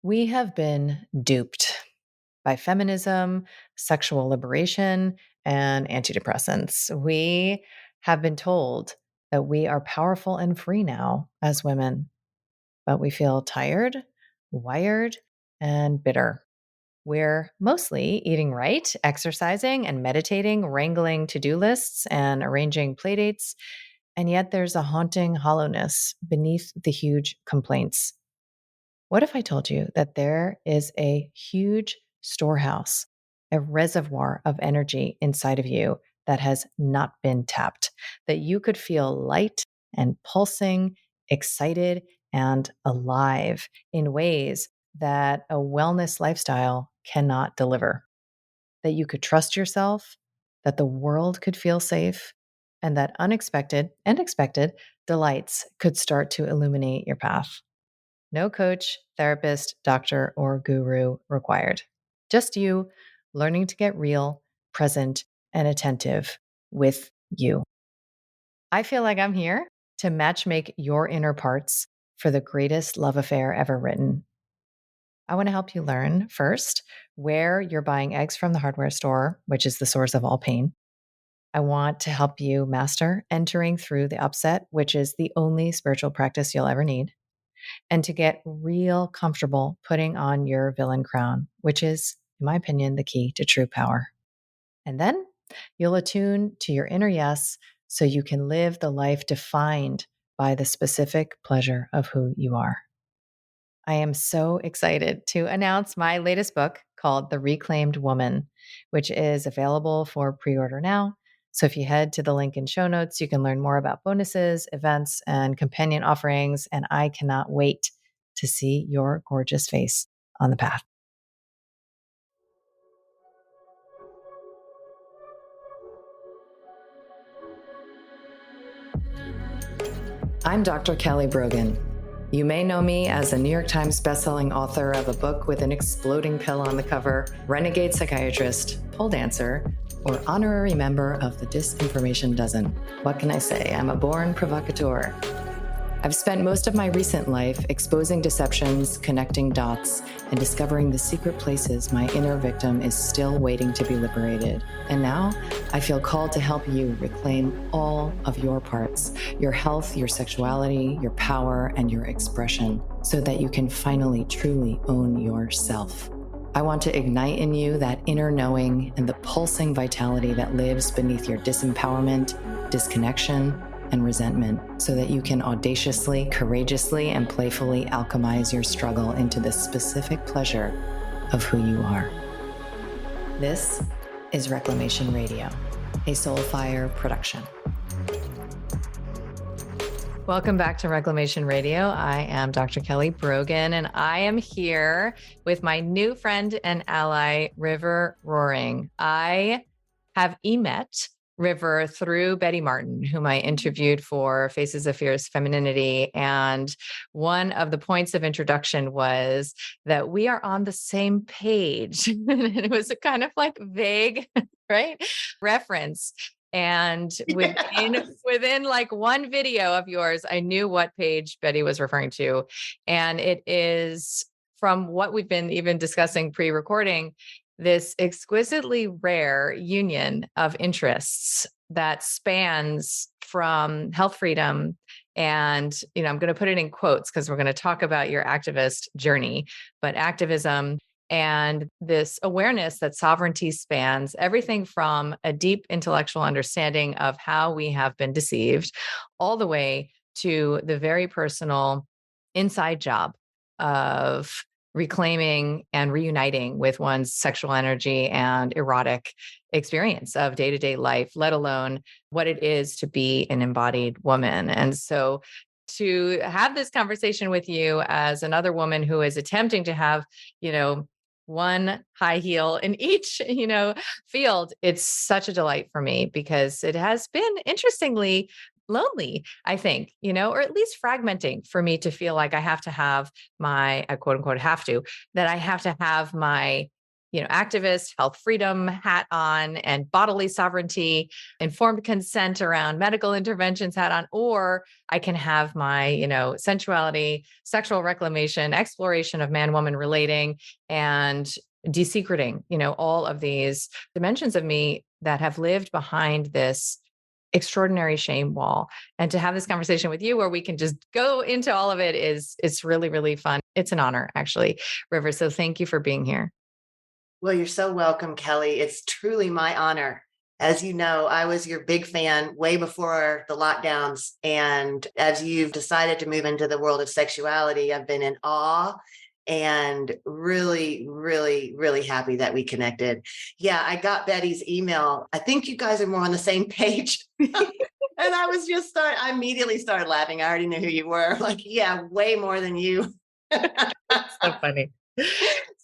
We have been duped by feminism, sexual liberation, and antidepressants. We have been told that we are powerful and free now as women, but we feel tired, wired, and bitter. We're mostly eating right, exercising and meditating, wrangling to do lists, and arranging playdates. And yet there's a haunting hollowness beneath the huge complaints. What if I told you that there is a huge storehouse, a reservoir of energy inside of you that has not been tapped, that you could feel light and pulsing, excited and alive in ways that a wellness lifestyle cannot deliver, that you could trust yourself, that the world could feel safe, and that unexpected and expected delights could start to illuminate your path. No coach, therapist, doctor, or guru required. Just you learning to get real, present, and attentive with you. I feel like I'm here to matchmake your inner parts for the greatest love affair ever written. I want to help you learn first where you're buying eggs from the hardware store, which is the source of all pain. I want to help you master entering through the upset, which is the only spiritual practice you'll ever need, and to get real comfortable putting on your villain crown, which is, in my opinion, the key to true power. And then you'll attune to your inner yes so you can live the life defined by the specific pleasure of who you are. I am so excited to announce my latest book called The Reclaimed Woman, which is available for pre-order now. So if you head to the link in show notes, you can learn more about bonuses, events, and companion offerings. And I cannot wait to see your gorgeous face on the path. I'm Dr. Kelly Brogan. You may know me as a New York Times bestselling author of a book with an exploding pill on the cover, renegade psychiatrist, pole dancer, or honorary member of the Disinformation Dozen. What can I say? I'm a born provocateur. I've spent most of my recent life exposing deceptions, connecting dots, and discovering the secret places my inner victim is still waiting to be liberated. And now I feel called to help you reclaim all of your parts, your health, your sexuality, your power, and your expression, so that you can finally truly own yourself. I want to ignite in you that inner knowing and the pulsing vitality that lives beneath your disempowerment, disconnection, and resentment, so that you can audaciously, courageously, and playfully alchemize your struggle into the specific pleasure of who you are. This is Reclamation Radio, a Soulfire production. Welcome back to Reclamation Radio. I am Dr. Kelly Brogan, and I am here with my new friend and ally, River Roaring. I have met River through Betty Martin, whom I interviewed for Faces of Fierce Femininity. And one of the points of introduction was that we are on the same page. And it was a kind of like vague, right, reference. And within like one video of yours, I knew what page Betty was referring to. And it is, from what we've been even discussing pre-recording, this exquisitely rare union of interests that spans from health freedom. And, I'm going to put it in quotes because we're going to talk about your activist journey, but activism and this awareness that sovereignty spans everything from a deep intellectual understanding of how we have been deceived, all the way to the very personal inside job of reclaiming and reuniting with one's sexual energy and erotic experience of day-to-day life, let alone what it is to be an embodied woman. And so to have this conversation with you as another woman who is attempting to have, one high heel in each, field, it's such a delight for me because it has been interestingly lonely, I think, or at least fragmenting for me to feel like I have to have my, I quote unquote, that I have to have my, activist, health freedom hat on, and bodily sovereignty, informed consent around medical interventions hat on, or I can have my, sensuality, sexual reclamation, exploration of man woman relating, and desecrating, all of these dimensions of me that have lived behind this extraordinary shame wall. And to have this conversation with you where we can just go into all of it it's really, really fun. It's an honor, actually, River. So thank you for being here. Well, you're so welcome, Kelly. It's truly my honor. As you know, I was your big fan way before the lockdowns. And as you've decided to move into the world of sexuality, I've been in awe and really, really, really happy that we connected. Yeah, I got Betty's email. I think you guys are more on the same page. And I immediately started laughing. I already knew who you were. Like, yeah, way more than you. So funny. So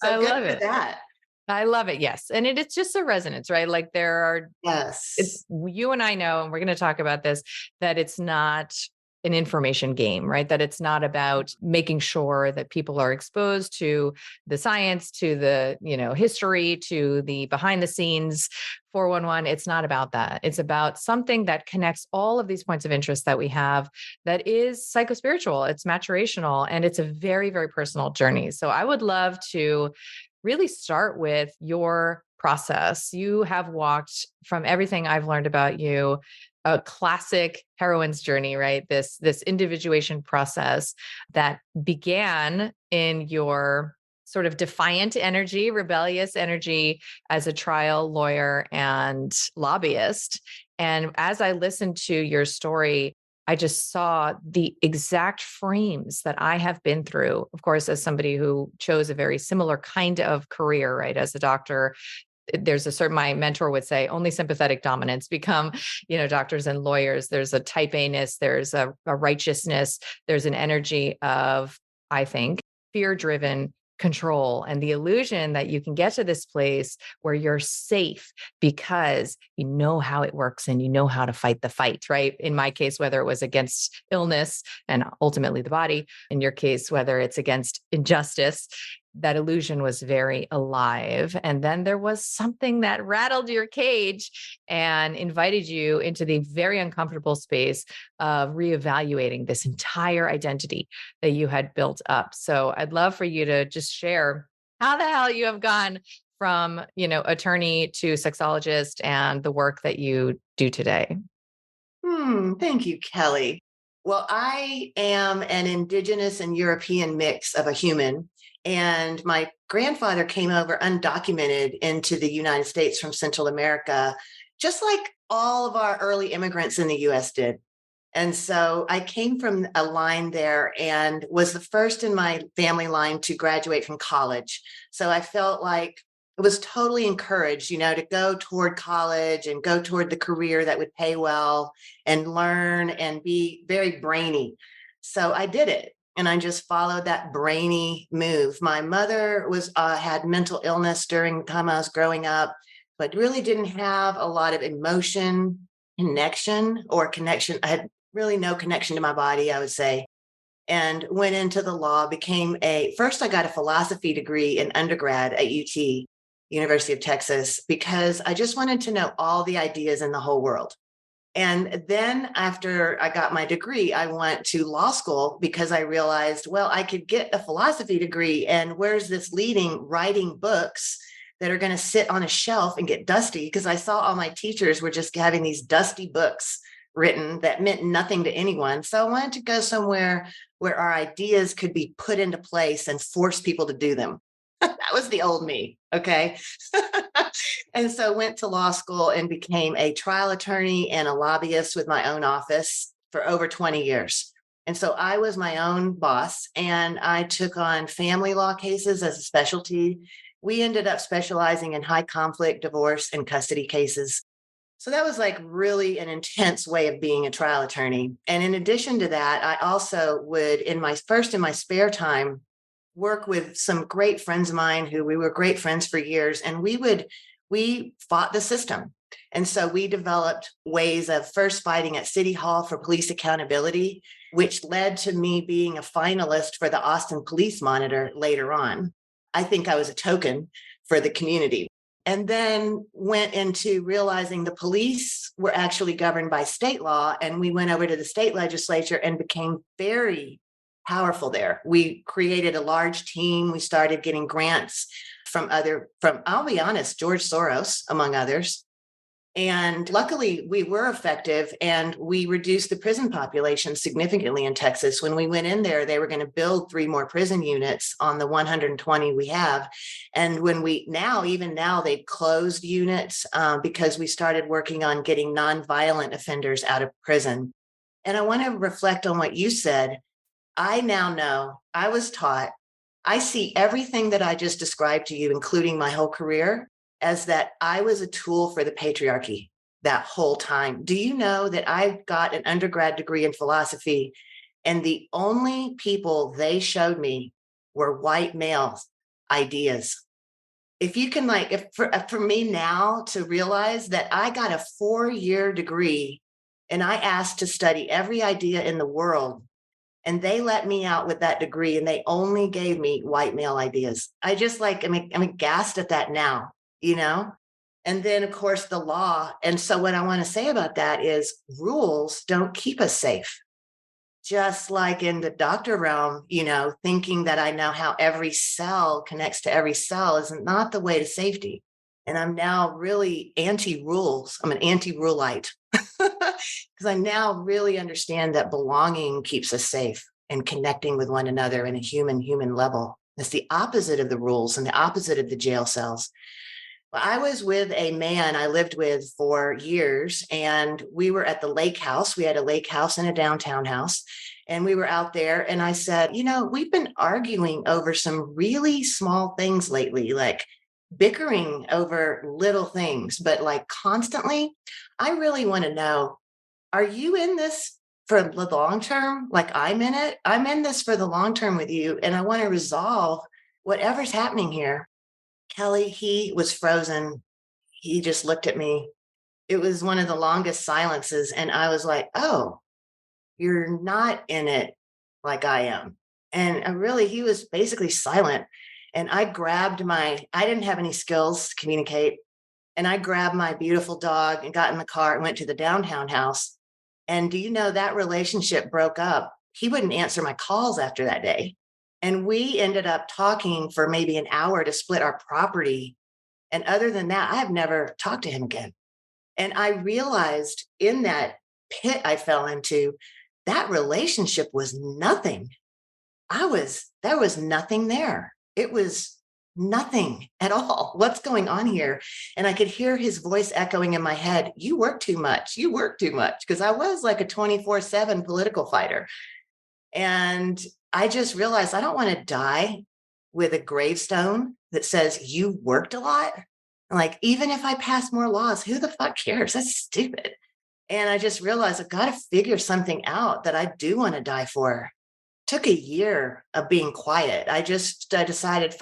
I good love for it. that. I love it. Yes. And it's just a resonance, right? Like Yes. you and I know, and we're going to talk about this, that it's not an information game, right? That it's not about making sure that people are exposed to the science, to the, history, to the behind the scenes 411. It's not about that. It's about something that connects all of these points of interest that we have that is psychospiritual, it's maturational, and it's a very, very personal journey. So I would love to really start with your process. You have walked, from everything I've learned about you, a classic heroine's journey, right? This individuation process that began in your sort of defiant energy, rebellious energy as a trial lawyer and lobbyist. And as I listened to your story, I just saw the exact frames that I have been through, of course, as somebody who chose a very similar kind of career, right? As a doctor, there's a certain, my mentor would say, only sympathetic dominants become, doctors and lawyers. There's a type A-ness, there's a righteousness, there's an energy of, I think, fear-driven control, and the illusion that you can get to this place where you're safe because you know how it works and you know how to fight the fight, right? In my case, whether it was against illness and ultimately the body, in your case, whether it's against injustice, that illusion was very alive. And then there was something that rattled your cage and invited you into the very uncomfortable space of reevaluating this entire identity that you had built up. So I'd love for you to just share how the hell you have gone from, attorney to sexologist and the work that you do today. Thank you, Kelly. Well, I am an indigenous and European mix of a human. And my grandfather came over undocumented into the United States from Central America, just like all of our early immigrants in the US did. And so I came from a line there and was the first in my family line to graduate from college. So I felt like it was totally encouraged, to go toward college and go toward the career that would pay well and learn and be very brainy. So I did it. And I just followed that brainy move. My mother had mental illness during the time I was growing up, but really didn't have a lot of emotion connection. I had really no connection to my body, I would say, and went into the law, first I got a philosophy degree in undergrad at UT, University of Texas, because I just wanted to know all the ideas in the whole world. And then after I got my degree, I went to law school because I realized, well, I could get a philosophy degree, and where's this leading? Writing books that are going to sit on a shelf and get dusty, because I saw all my teachers were just having these dusty books written that meant nothing to anyone. So I wanted to go somewhere where our ideas could be put into place and force people to do them. That was the old me. Okay. And so went to law school and became a trial attorney and a lobbyist with my own office for over 20 years. And so I was my own boss, and I took on family law cases as a specialty. We ended up specializing in high conflict divorce and custody cases. So that was like really an intense way of being a trial attorney. And in addition to that, I also would, in my spare time, work with some great friends of mine who we were great friends for years. And we fought the system. And so we developed ways of first fighting at City Hall for police accountability, which led to me being a finalist for the Austin Police Monitor later on. I think I was a token for the community. And then went into realizing the police were actually governed by state law. And we went over to the state legislature and became very powerful there. We created a large team. We started getting grants from, I'll be honest, George Soros, among others. And luckily, we were effective and we reduced the prison population significantly in Texas. When we went in there, they were going to build 3 more prison units on the 120 we have. And even now, they've closed units because we started working on getting nonviolent offenders out of prison. And I want to reflect on what you said. I now know, I was taught, I see everything that I just described to you, including my whole career, as that I was a tool for the patriarchy that whole time. Do you know that I got an undergrad degree in philosophy, and the only people they showed me were white male ideas? If you can, like, if for me now to realize that I got a 4-year degree and I asked to study every idea in the world, and they let me out with that degree and they only gave me white male ideas. I just like, I'm aghast at that now, you know? And then, of course, the law. And so, what I want to say about that is rules don't keep us safe. Just like in the doctor realm, thinking that I know how every cell connects to every cell is not the way to safety. And I'm now really anti rules. I'm an anti ruleite because I now really understand that belonging keeps us safe and connecting with one another in a human level. It's the opposite of the rules and the opposite of the jail cells. Well, I was with a man I lived with for years, and we were at the lake house. We had a lake house and a downtown house, and we were out there. And I said, we've been arguing over some really small things lately, like bickering over little things, but like constantly. I really want to know, are you in this for the long term? Like I'm in it. I'm in this for the long term with you, and I want to resolve whatever's happening here. Kelly, he was frozen. He just looked at me. It was one of the longest silences. And I was like, oh, you're not in it like I am. And he was basically silent. And I didn't have any skills to communicate. And I grabbed my beautiful dog and got in the car and went to the downtown house. And do you know that relationship broke up? He wouldn't answer my calls after that day. And we ended up talking for maybe an hour to split our property. And other than that, I have never talked to him again. And I realized in that pit I fell into, that relationship was nothing. There was nothing there. It was nothing at all. What's going on here? And I could hear his voice echoing in my head, you work too much. You work too much. Because I was like a 24/7 political fighter. And I just realized I don't want to die with a gravestone that says you worked a lot. Like, even if I pass more laws, who the fuck cares? That's stupid. And I just realized I've got to figure something out that I do want to die for. Took a year of being quiet. I decided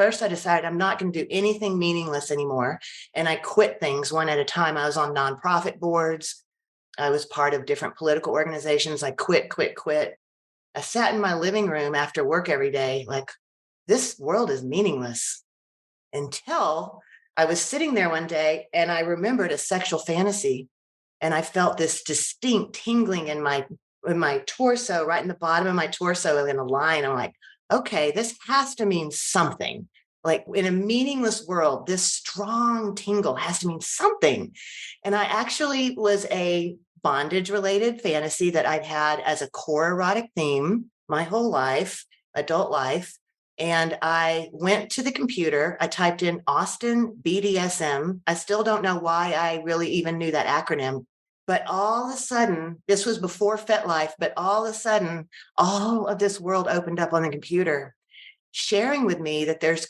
I'm not going to do anything meaningless anymore. And I quit things one at a time. I was on nonprofit boards. I was part of different political organizations. I quit. I sat in my living room after work every day, like, this world is meaningless, until I was sitting there one day and I remembered a sexual fantasy. And I felt this distinct tingling in my torso, right in the bottom of my torso in a line. I'm like, okay, this has to mean something. Like, in a meaningless world, this strong tingle has to mean something. And I actually was a bondage related fantasy that I'd had as a core erotic theme my whole life, adult life. And I went to the computer. I typed in Austin BDSM. I still don't know why I really even knew that acronym. But all of a sudden, this was before FetLife, but all of a sudden, all of this world opened up on the computer, sharing with me that there's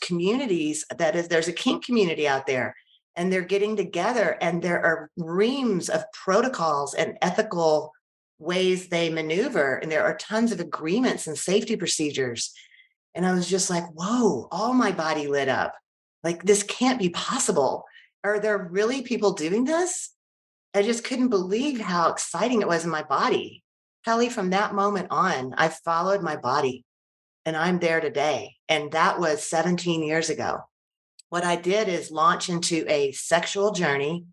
there's a kink community out there, and they're getting together, and there are reams of protocols and ethical ways they maneuver. And there are tons of agreements and safety procedures. And I was just like, whoa, all my body lit up. Like, this can't be possible. Are there really people doing this? I just couldn't believe how exciting it was in my body. Kelly, from that moment on, I followed my body. and I'm there today. And that was 17 years ago. What I did is launch into a sexual journey,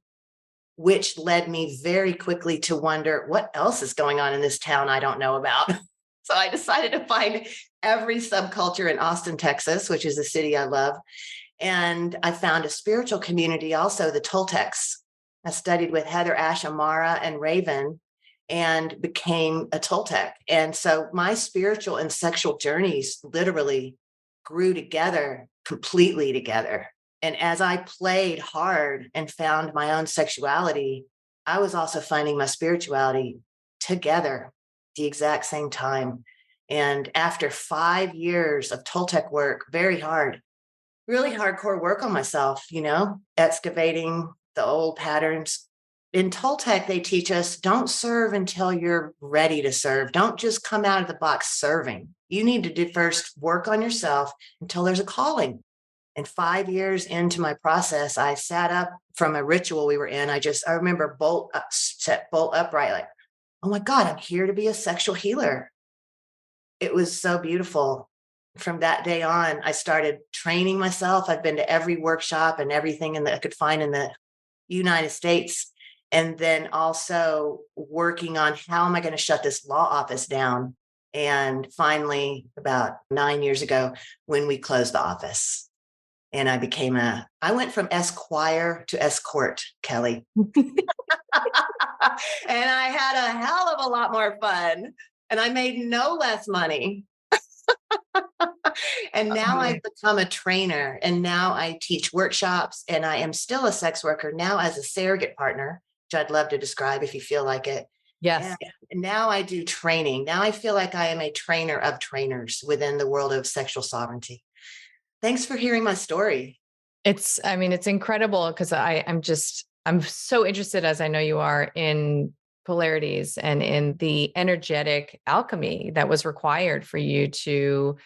which led me very quickly to wonder what else is going on in this town I don't know about. So I decided to find every subculture in Austin, Texas, which is a city I love. And I found a spiritual community also, the Toltecs. I studied with Heather Ash Amara and Raven and became a Toltec. And so my spiritual and sexual journeys literally grew together, completely together. And as I played hard and found my own sexuality, I was also finding my spirituality together the exact same time. And after 5 years of Toltec work, very hard, really hardcore work on myself, excavating the old patterns. In Toltec, they teach us don't serve until you're ready to serve. Don't just come out of the box serving. You need to do first work on yourself until there's a calling. And 5 years into my process, I sat up from a ritual we were in. I remember set bolt upright, like, oh my God, I'm here to be a sexual healer. It was so beautiful. From that day on, I started training myself. I've been to every workshop and everything that I could find in the United States. And then also working on how am I going to shut this law office down? And finally, about 9 years ago, when we closed the office, and I went from esquire to escort, Kelly. And I had a hell of a lot more fun. And I made no less money. And now I've become a trainer, and now I teach workshops, and I am still a sex worker now as a surrogate partner, which I'd love to describe if you feel like it. Yes. And now I do training. Now I feel like I am a trainer of trainers within the world of sexual sovereignty. Thanks for hearing my story. It's incredible because I'm so interested, as I know you are, in polarities and in the energetic alchemy that was required for you to,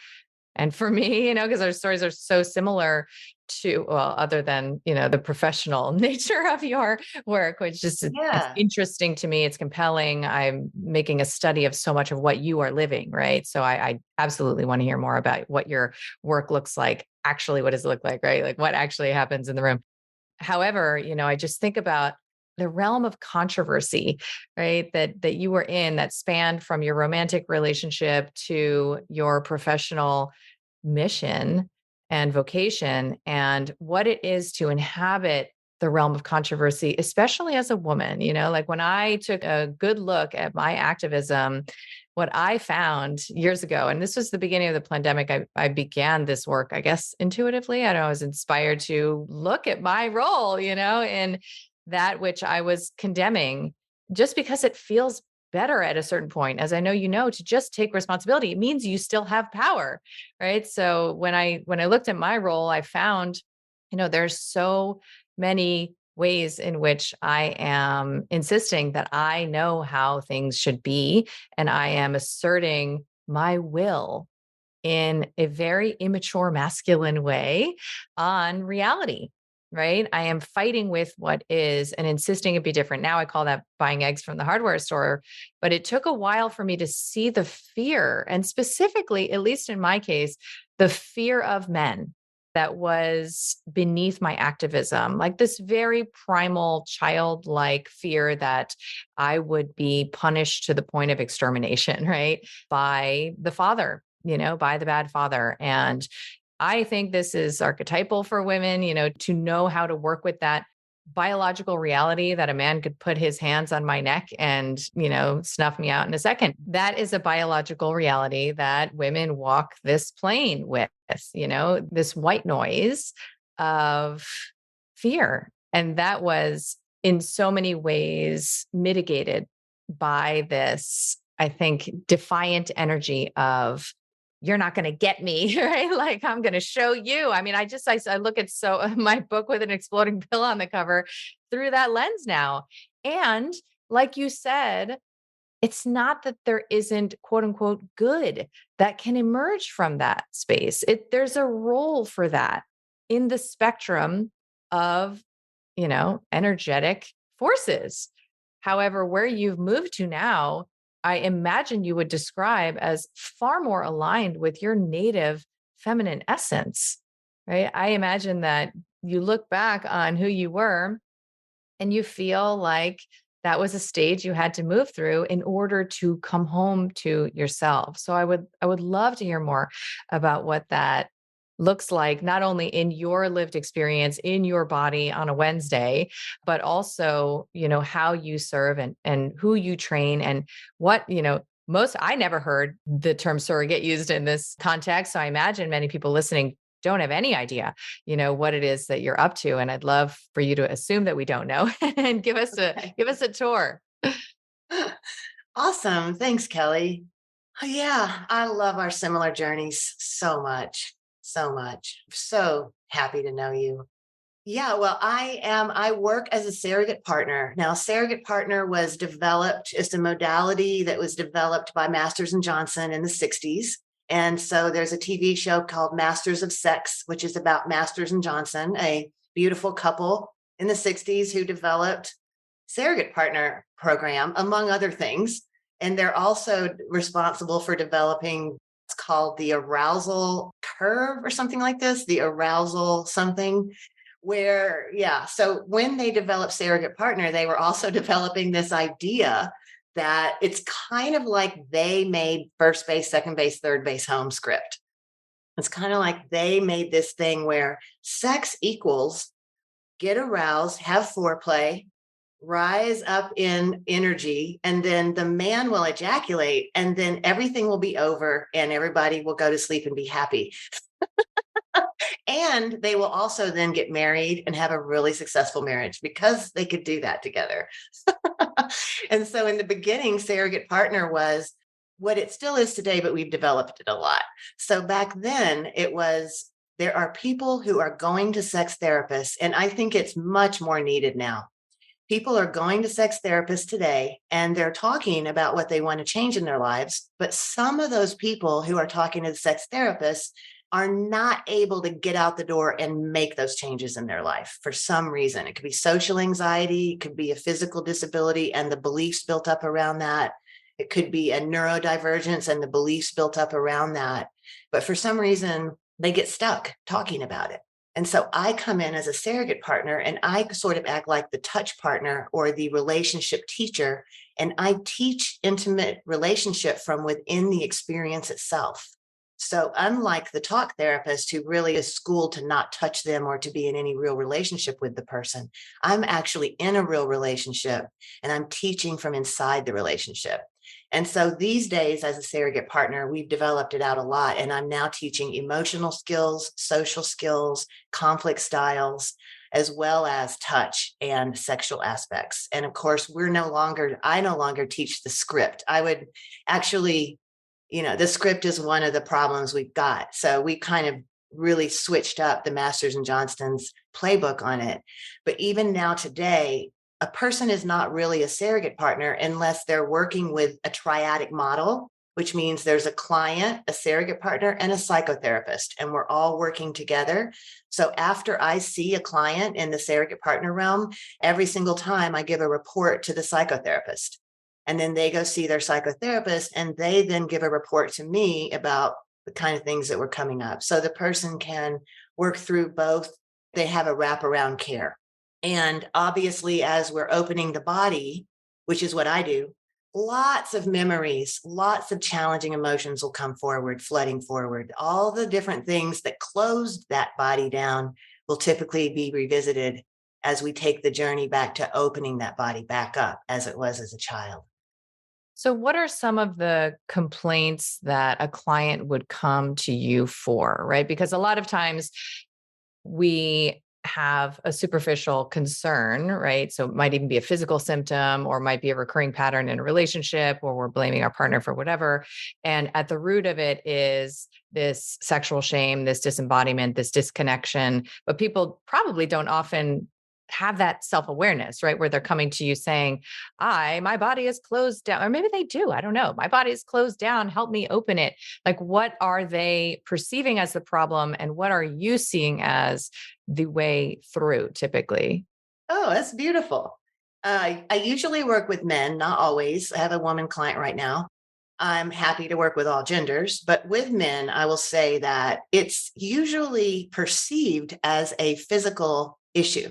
and for me, because our stories are so similar to, well, other than, the professional nature of your work, which just, it's Yeah. interesting to me. It's compelling. I'm making a study of so much of what you are living, right? So I absolutely want to hear more about what your work looks like. Actually, what does it look like, right? Like what actually happens in the room. However, I just think about the realm of controversy, right? That you were in, that spanned from your romantic relationship to your professional mission and vocation, and what it is to inhabit the realm of controversy, especially as a woman. Like when I took a good look at my activism, what I found years ago, and this was the beginning of the pandemic, I began this work, I guess, intuitively. I don't know, I was inspired to look at my role, in that which I was condemning, just because it feels better at a certain point, as I know, to just take responsibility. It means you still have power, right? So when I looked at my role, I found, there's so many ways in which I am insisting that I know how things should be, and I am asserting my will in a very immature masculine way on reality, right? I am fighting with what is and insisting it be different. Now I call that buying eggs from the hardware store, but it took a while for me to see the fear, and specifically, at least in my case, the fear of men that was beneath my activism, like this very primal childlike fear that I would be punished to the point of extermination, right? By the father, by the bad father. And I think this is archetypal for women, to know how to work with that biological reality that a man could put his hands on my neck and, snuff me out in a second. That is a biological reality that women walk this plane with, this white noise of fear. And that was in so many ways mitigated by this, I think, defiant energy of, you're not going to get me, right? Like, I'm going to show you. I look at my book with an exploding pill on the cover through that lens now. And like you said, it's not that there isn't quote unquote good that can emerge from that space. There's a role for that in the spectrum of, energetic forces. However, where you've moved to now, I imagine you would describe as far more aligned with your native feminine essence, right? I imagine that you look back on who you were and you feel like that was a stage you had to move through in order to come home to yourself. So I would love to hear more about what that looks like, not only in your lived experience in your body on a Wednesday, but also, how you serve and who you train and what, most I never heard the term surrogate used in this context. So I imagine many people listening don't have any idea, what it is that you're up to. And I'd love for you to assume that we don't know and give us a tour. Awesome. Thanks, Kelly. Oh, yeah, I love our similar journeys so much. So much. So happy to know you. Yeah, well, I work as a surrogate partner. Now, surrogate partner was developed, it's a modality that was developed by Masters and Johnson in the 60s. And so there's a TV show called Masters of Sex, which is about Masters and Johnson, a beautiful couple in the 60s who developed surrogate partner program, among other things. And they're also responsible for developing it's called the arousal curve or something like this, the arousal something where yeah, so when they developed surrogate partner, they were also developing this idea that it's kind of like they made first base, second base, third base home script. It's kind of like they made this thing where sex equals get aroused, have foreplay, rise up in energy, and then the man will ejaculate, and then everything will be over and everybody will go to sleep and be happy. And they will also then get married and have a really successful marriage because they could do that together. And so in the beginning, surrogate partner was what it still is today, but we've developed it a lot. So back then, it was there are people who are going to sex therapists, and I think it's much more needed now. People are going to sex therapists today and they're talking about what they want to change in their lives. But some of those people who are talking to the sex therapists are not able to get out the door and make those changes in their life for some reason. It could be social anxiety, it could be a physical disability and the beliefs built up around that. It could be a neurodivergence and the beliefs built up around that. But for some reason, they get stuck talking about it. And so I come in as a surrogate partner and I sort of act like the touch partner or the relationship teacher. And I teach intimate relationship from within the experience itself. So, unlike the talk therapist who really is schooled to not touch them or to be in any real relationship with the person, I'm actually in a real relationship and I'm teaching from inside the relationship. And so these days, as a surrogate partner, we've developed it out a lot. And I'm now teaching emotional skills, social skills, conflict styles, as well as touch and sexual aspects. And of course, I no longer teach the script. I would actually the script is one of the problems we've got. So we kind of really switched up the Masters and Johnston's playbook on it. But even now today, a person is not really a surrogate partner unless they're working with a triadic model, which means there's a client, a surrogate partner, and a psychotherapist, and we're all working together. So after I see a client in the surrogate partner realm, every single time I give a report to the psychotherapist. And then they go see their psychotherapist and they then give a report to me about the kind of things that were coming up. So the person can work through both. They have a wraparound care. And obviously, as we're opening the body, which is what I do, lots of memories, lots of challenging emotions will come forward, flooding forward. All the different things that closed that body down will typically be revisited as we take the journey back to opening that body back up as it was as a child. So, what are some of the complaints that a client would come to you for, right? Because a lot of times we have a superficial concern, right? So it might even be a physical symptom or might be a recurring pattern in a relationship or we're blaming our partner for whatever. And at the root of it is this sexual shame, this disembodiment, this disconnection. But people probably don't often have that self-awareness, right? Where they're coming to you saying, my body is closed down, or maybe they do. I don't know. My body is closed down. Help me open it. Like, what are they perceiving as the problem? And what are you seeing as the way through typically? Oh, that's beautiful. I usually work with men, not always. I have a woman client right now. I'm happy to work with all genders, but with men, I will say that it's usually perceived as a physical issue.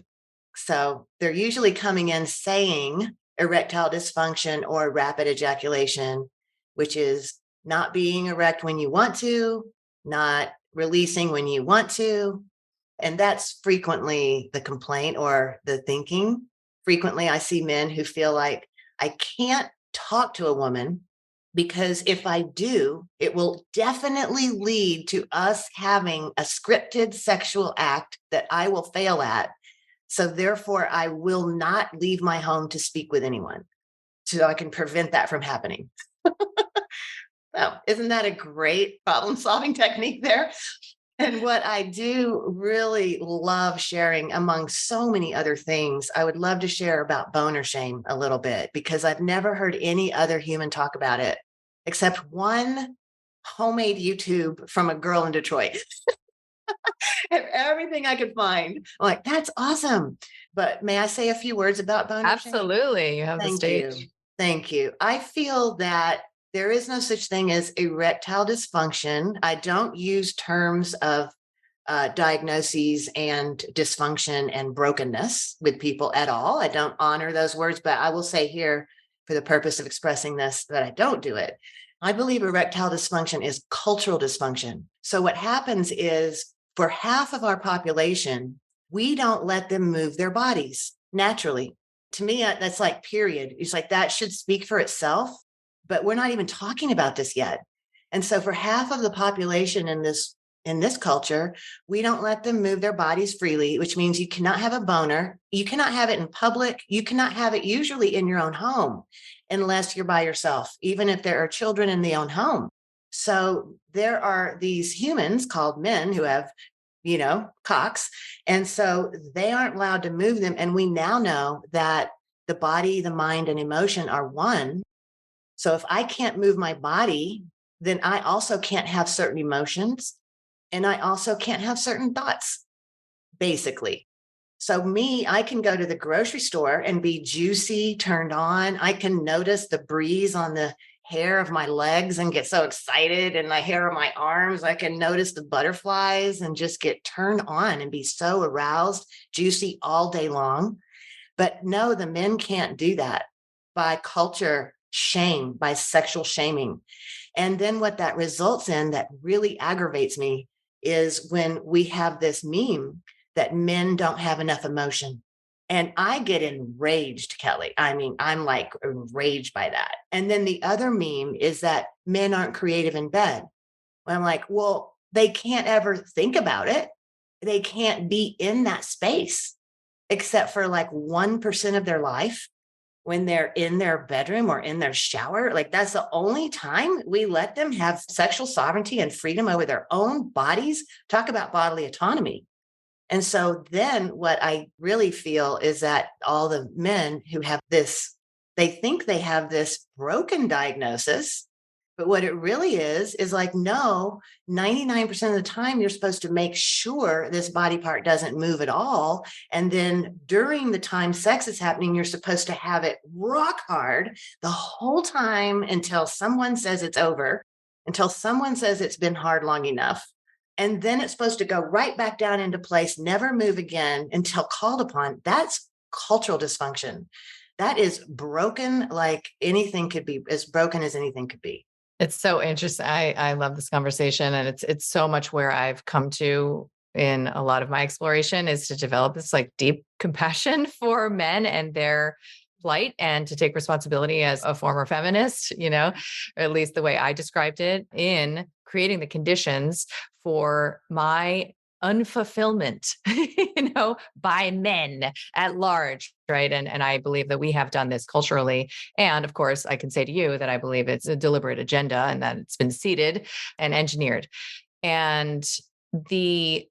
So they're usually coming in saying erectile dysfunction or rapid ejaculation, which is not being erect when you want to, not releasing when you want to. And that's frequently the complaint or the thinking. Frequently, I see men who feel like I can't talk to a woman because if I do, it will definitely lead to us having a scripted sexual act that I will fail at. So, therefore, I will not leave my home to speak with anyone so I can prevent that from happening. Well, isn't that a great problem solving technique there? And what I do really love sharing among so many other things, I would love to share about boner shame a little bit because I've never heard any other human talk about it except one homemade YouTube from a girl in Detroit. And everything I could find. I'm like, that's awesome. But may I say a few words about boner shame? Absolutely. You have the Thank you. stage. Thank you. I feel that there is no such thing as erectile dysfunction. I don't use terms of diagnoses and dysfunction and brokenness with people at all. I don't honor those words, but I will say here, for the purpose of expressing this, that I don't do it. I believe erectile dysfunction is cultural dysfunction. So, what happens is for half of our population, we don't let them move their bodies naturally. To me, that's like, period. It's like that should speak for itself, but we're not even talking about this yet. And so, for half of the population in this culture, we don't let them move their bodies freely, which means you cannot have a boner. You cannot have it in public. You cannot have it usually in your own home unless you're by yourself, even if there are children in the own home. So there are these humans called men who have, cocks. And so they aren't allowed to move them. And we now know that the body, the mind, and emotion are one. So if I can't move my body, then I also can't have certain emotions and I also can't have certain thoughts, basically. So, me, I can go to the grocery store and be juicy, turned on. I can notice the breeze on the hair of my legs and get so excited, and my hair on my arms. I can notice the butterflies and just get turned on and be so aroused, juicy all day long. But no, the men can't do that by culture shame, by sexual shaming. And then what that results in that really aggravates me is when we have this meme that men don't have enough emotion. And I get enraged, Kelly. I mean, I'm like enraged by that. And then the other meme is that men aren't creative in bed. I'm like, well, they can't ever think about it. They can't be in that space except for like 1% of their life when they're in their bedroom or in their shower. Like that's the only time we let them have sexual sovereignty and freedom over their own bodies. Talk about bodily autonomy. And so then what I really feel is that all the men who have this, they think they have this broken diagnosis, but what it really is like, no, 99% of the time, you're supposed to make sure this body part doesn't move at all. And then during the time sex is happening, you're supposed to have it rock hard the whole time until someone says it's over, until someone says it's been hard long enough. And then it's supposed to go right back down into place, never move again until called upon. That's cultural dysfunction. That is broken like anything could be, as broken as anything could be. It's so interesting. I love this conversation, and it's so much where I've come to in a lot of my exploration is to develop this like deep compassion for men and their plight, and to take responsibility as a former feminist, or at least the way I described it, in creating the conditions for my unfulfillment, by men at large, right? And I believe that we have done this culturally. And of course, I can say to you that I believe it's a deliberate agenda and that it's been seeded and engineered. And the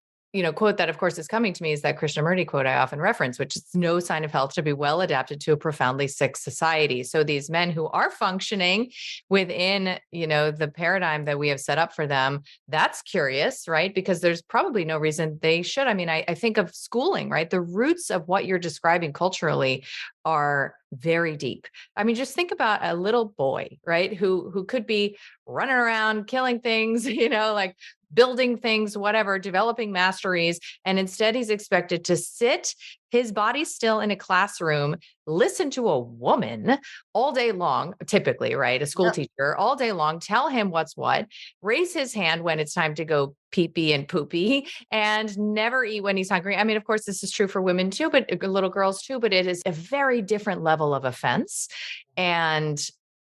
quote that of course is coming to me is that Krishnamurti quote I often reference, which is no sign of health to be well adapted to a profoundly sick society. So these men who are functioning within, the paradigm that we have set up for them, that's curious, right? Because there's probably no reason they should. I mean, I think of schooling, right? The roots of what you're describing culturally are very deep. I mean, just think about a little boy, right? Who could be running around killing things, like building things, whatever, developing masteries. And instead, he's expected to sit his body still in a classroom, listen to a woman all day long, typically, right? A school Yep. teacher all day long, tell him what's what, raise his hand when it's time to go pee pee and poopy, and never eat when he's hungry. I mean, of course, this is true for women too, but little girls too, but it is a very different level of offense. And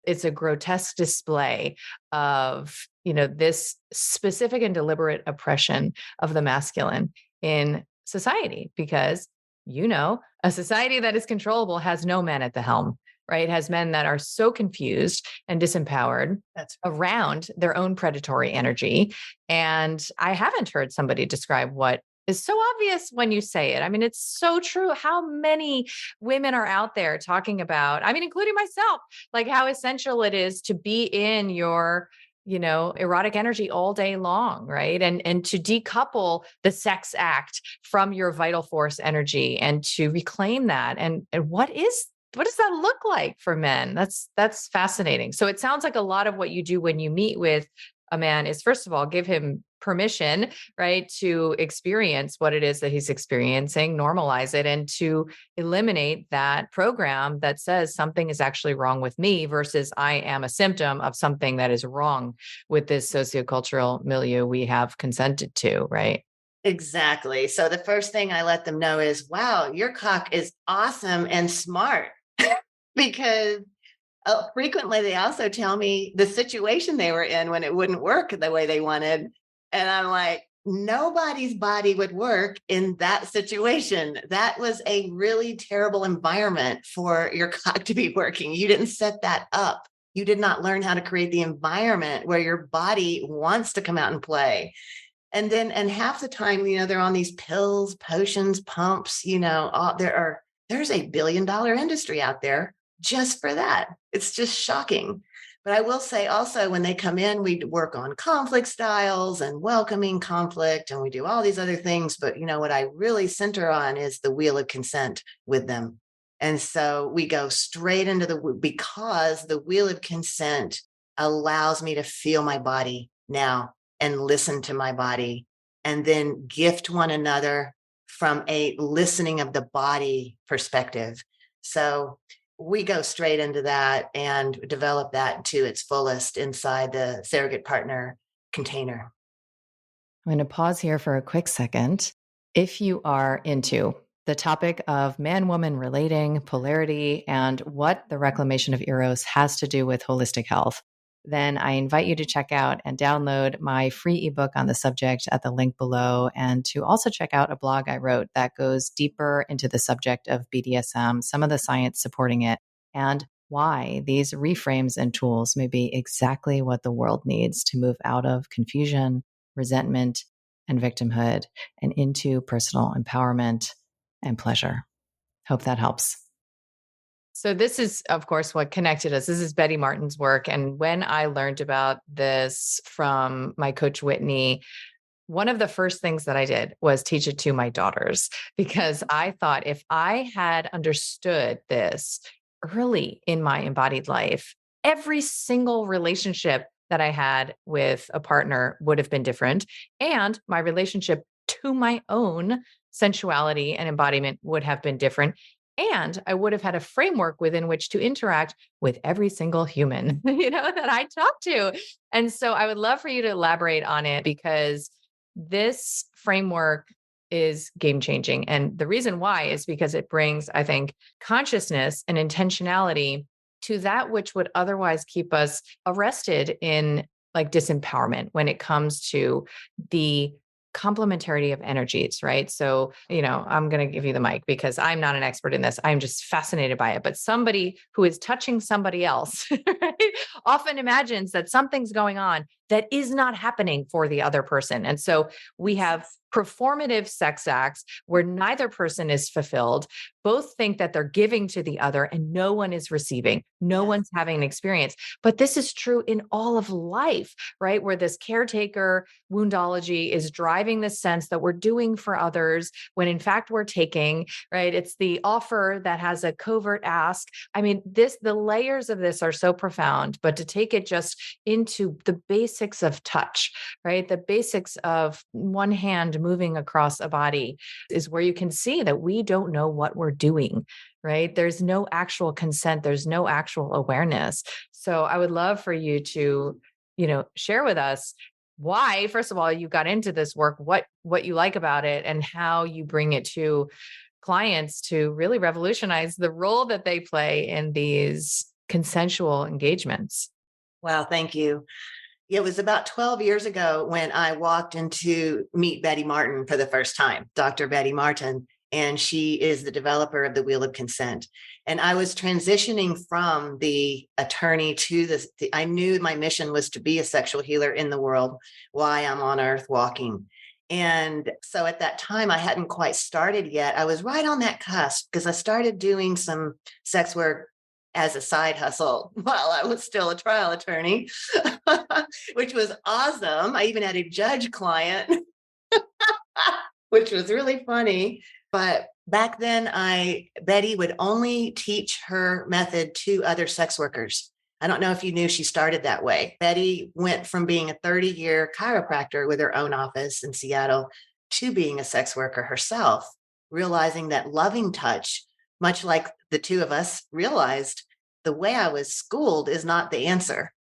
it's a grotesque display of, this specific and deliberate oppression of the masculine in society, because, a society that is controllable has no men at the helm, right? It has men that are so confused and disempowered That's around their own predatory energy. And I haven't heard somebody describe what is so obvious when you say it. I mean, it's so true. How many women are out there talking about, I mean, including myself, like how essential it is to be in your erotic energy all day long, right? And to decouple the sex act from your vital force energy and to reclaim that. And what does that look like for men? That's fascinating. So it sounds like a lot of what you do when you meet with a man is, first of all, give him permission, right, to experience what it is that he's experiencing, normalize it, and to eliminate that program that says something is actually wrong with me versus I am a symptom of something that is wrong with this sociocultural milieu we have consented to, right? exactly. So the first thing I let them know is, wow, your cock is awesome and smart. Because frequently they also tell me the situation they were in when it wouldn't work the way they wanted. And I'm like, nobody's body would work in that situation. That was a really terrible environment for your cock to be working. You didn't set that up. You did not learn how to create the environment where your body wants to come out and play. And half the time, they're on these pills, potions, pumps, there's a $1 billion industry out there just for that. It's just shocking. But I will say also, when they come in, we work on conflict styles and welcoming conflict, and we do all these other things. But what I really center on is the wheel of consent with them. And so we go straight into because the wheel of consent allows me to feel my body now and listen to my body, and then gift one another from a listening of the body perspective. So we go straight into that and develop that to its fullest inside the surrogate partner container. I'm going to pause here for a quick second. If you are into the topic of man-woman relating, polarity, and what the reclamation of Eros has to do with holistic health, then I invite you to check out and download my free ebook on the subject at the link below, and to also check out a blog I wrote that goes deeper into the subject of BDSM, some of the science supporting it, and why these reframes and tools may be exactly what the world needs to move out of confusion, resentment, and victimhood and into personal empowerment and pleasure. Hope that helps. So this is, of course, what connected us. This is Betty Martin's work. And when I learned about this from my coach, Whitney, one of the first things that I did was teach it to my daughters, because I thought if I had understood this early in my embodied life, every single relationship that I had with a partner would have been different. And my relationship to my own sensuality and embodiment would have been different. And I would have had a framework within which to interact with every single human, that I talk to. And so I would love for you to elaborate on it, because this framework is game changing. And the reason why is because it brings, I think, consciousness and intentionality to that which would otherwise keep us arrested in like disempowerment when it comes to the complementarity of energies, right? So, I'm going to give you the mic because I'm not an expert in this. I'm just fascinated by it. But somebody who is touching somebody else right, often imagines that something's going on that is not happening for the other person. And so we have performative sex acts where neither person is fulfilled. Both think that they're giving to the other and no one is receiving. No Yes. one's having an experience. But this is true in all of life, right? Where this caretaker woundology is driving the sense that we're doing for others when in fact we're taking, right? It's the offer that has a covert ask. I mean, the layers of this are so profound, but to take it just into the basics of touch, right? The basics of one hand moving across a body is where you can see that we don't know what we're doing, right? There's no actual consent, there's no actual awareness. So I would love for you to, share with us why, first of all, you got into this work, what you like about it and how you bring it to clients to really revolutionize the role that they play in these consensual engagements. Wow, thank you. It was about 12 years ago when I walked into meet Betty Martin for the first time, Dr. Betty Martin, and she is the developer of the Wheel of Consent. And I was transitioning from the attorney to this. I knew my mission was to be a sexual healer in the world, why I'm on earth walking. And so at that time, I hadn't quite started yet. I was right on that cusp because I started doing some sex work as a side hustle while I was still a trial attorney, which was awesome. I even had a judge client, which was really funny. But back then, Betty would only teach her method to other sex workers. I don't know if you knew she started that way. Betty went from being a 30-year chiropractor with her own office in Seattle to being a sex worker herself, realizing that loving touch, much like the two of us realized, the way I was schooled is not the answer.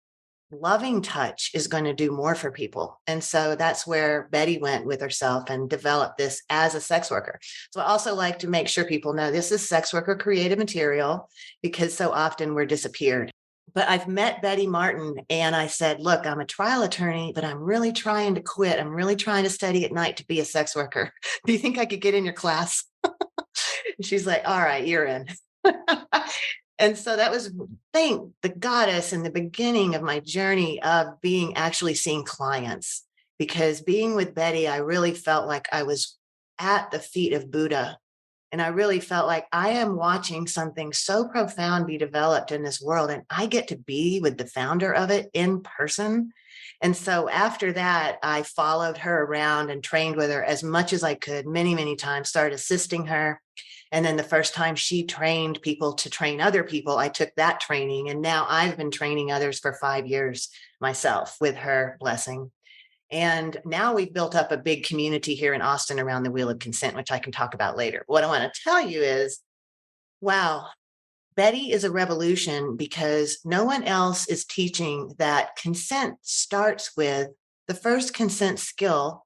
Loving touch is going to do more for people. And so that's where Betty went with herself and developed this as a sex worker. So I also like to make sure people know this is sex worker creative material because so often we're disappeared. But I've met Betty Martin and I said, look, I'm a trial attorney, but I'm really trying to quit. I'm really trying to study at night to be a sex worker. Do you think I could get in your class? She's like, all right, you're in. And so that was, thank the goddess, in the beginning of my journey of being actually seeing clients. Because being with Betty, I really felt like I was at the feet of Buddha. And I really felt like I am watching something so profound be developed in this world. And I get to be with the founder of it in person. And so after that, I followed her around and trained with her as much as I could, many, many times, started assisting her. And then the first time she trained people to train other people, I took that training. And now I've been training others for 5 years myself with her blessing. And now we've built up a big community here in Austin around the Wheel of Consent, which I can talk about later. What I want to tell you is, wow, Betty is a revolution because no one else is teaching that consent starts with the first consent skill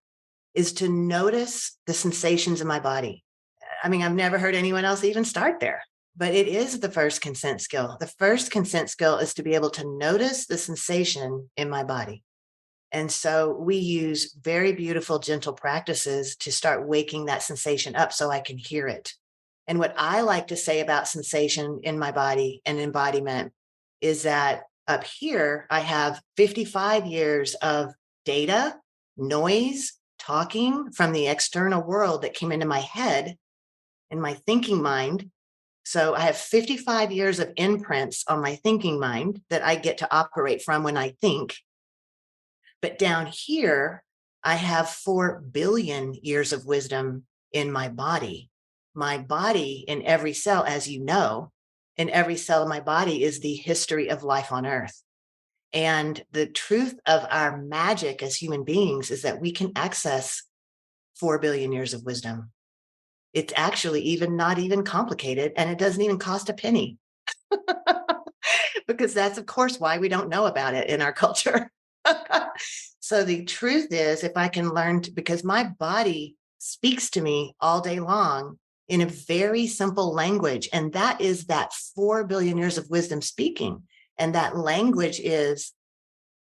is to notice the sensations in my body. I mean, I've never heard anyone else even start there, but it is the first consent skill. The first consent skill is to be able to notice the sensation in my body. And so we use very beautiful, gentle practices to start waking that sensation up so I can hear it. And what I like to say about sensation in my body and embodiment is that up here, I have 55 years of data, noise, talking from the external world that came into my head and my thinking mind. So I have 55 years of imprints on my thinking mind that I get to operate from when I think. But down here, I have 4 billion years of wisdom in my body. My body, in every cell, as you know, in every cell of my body is the history of life on earth. And the truth of our magic as human beings is that we can access 4 billion years of wisdom. It's actually even not even complicated, and it doesn't even cost a penny. Because that's, of course, why we don't know about it in our culture. So the truth is, if I can learn to, because my body speaks to me all day long in a very simple language, and that is that 4 billion years of wisdom speaking. And that language is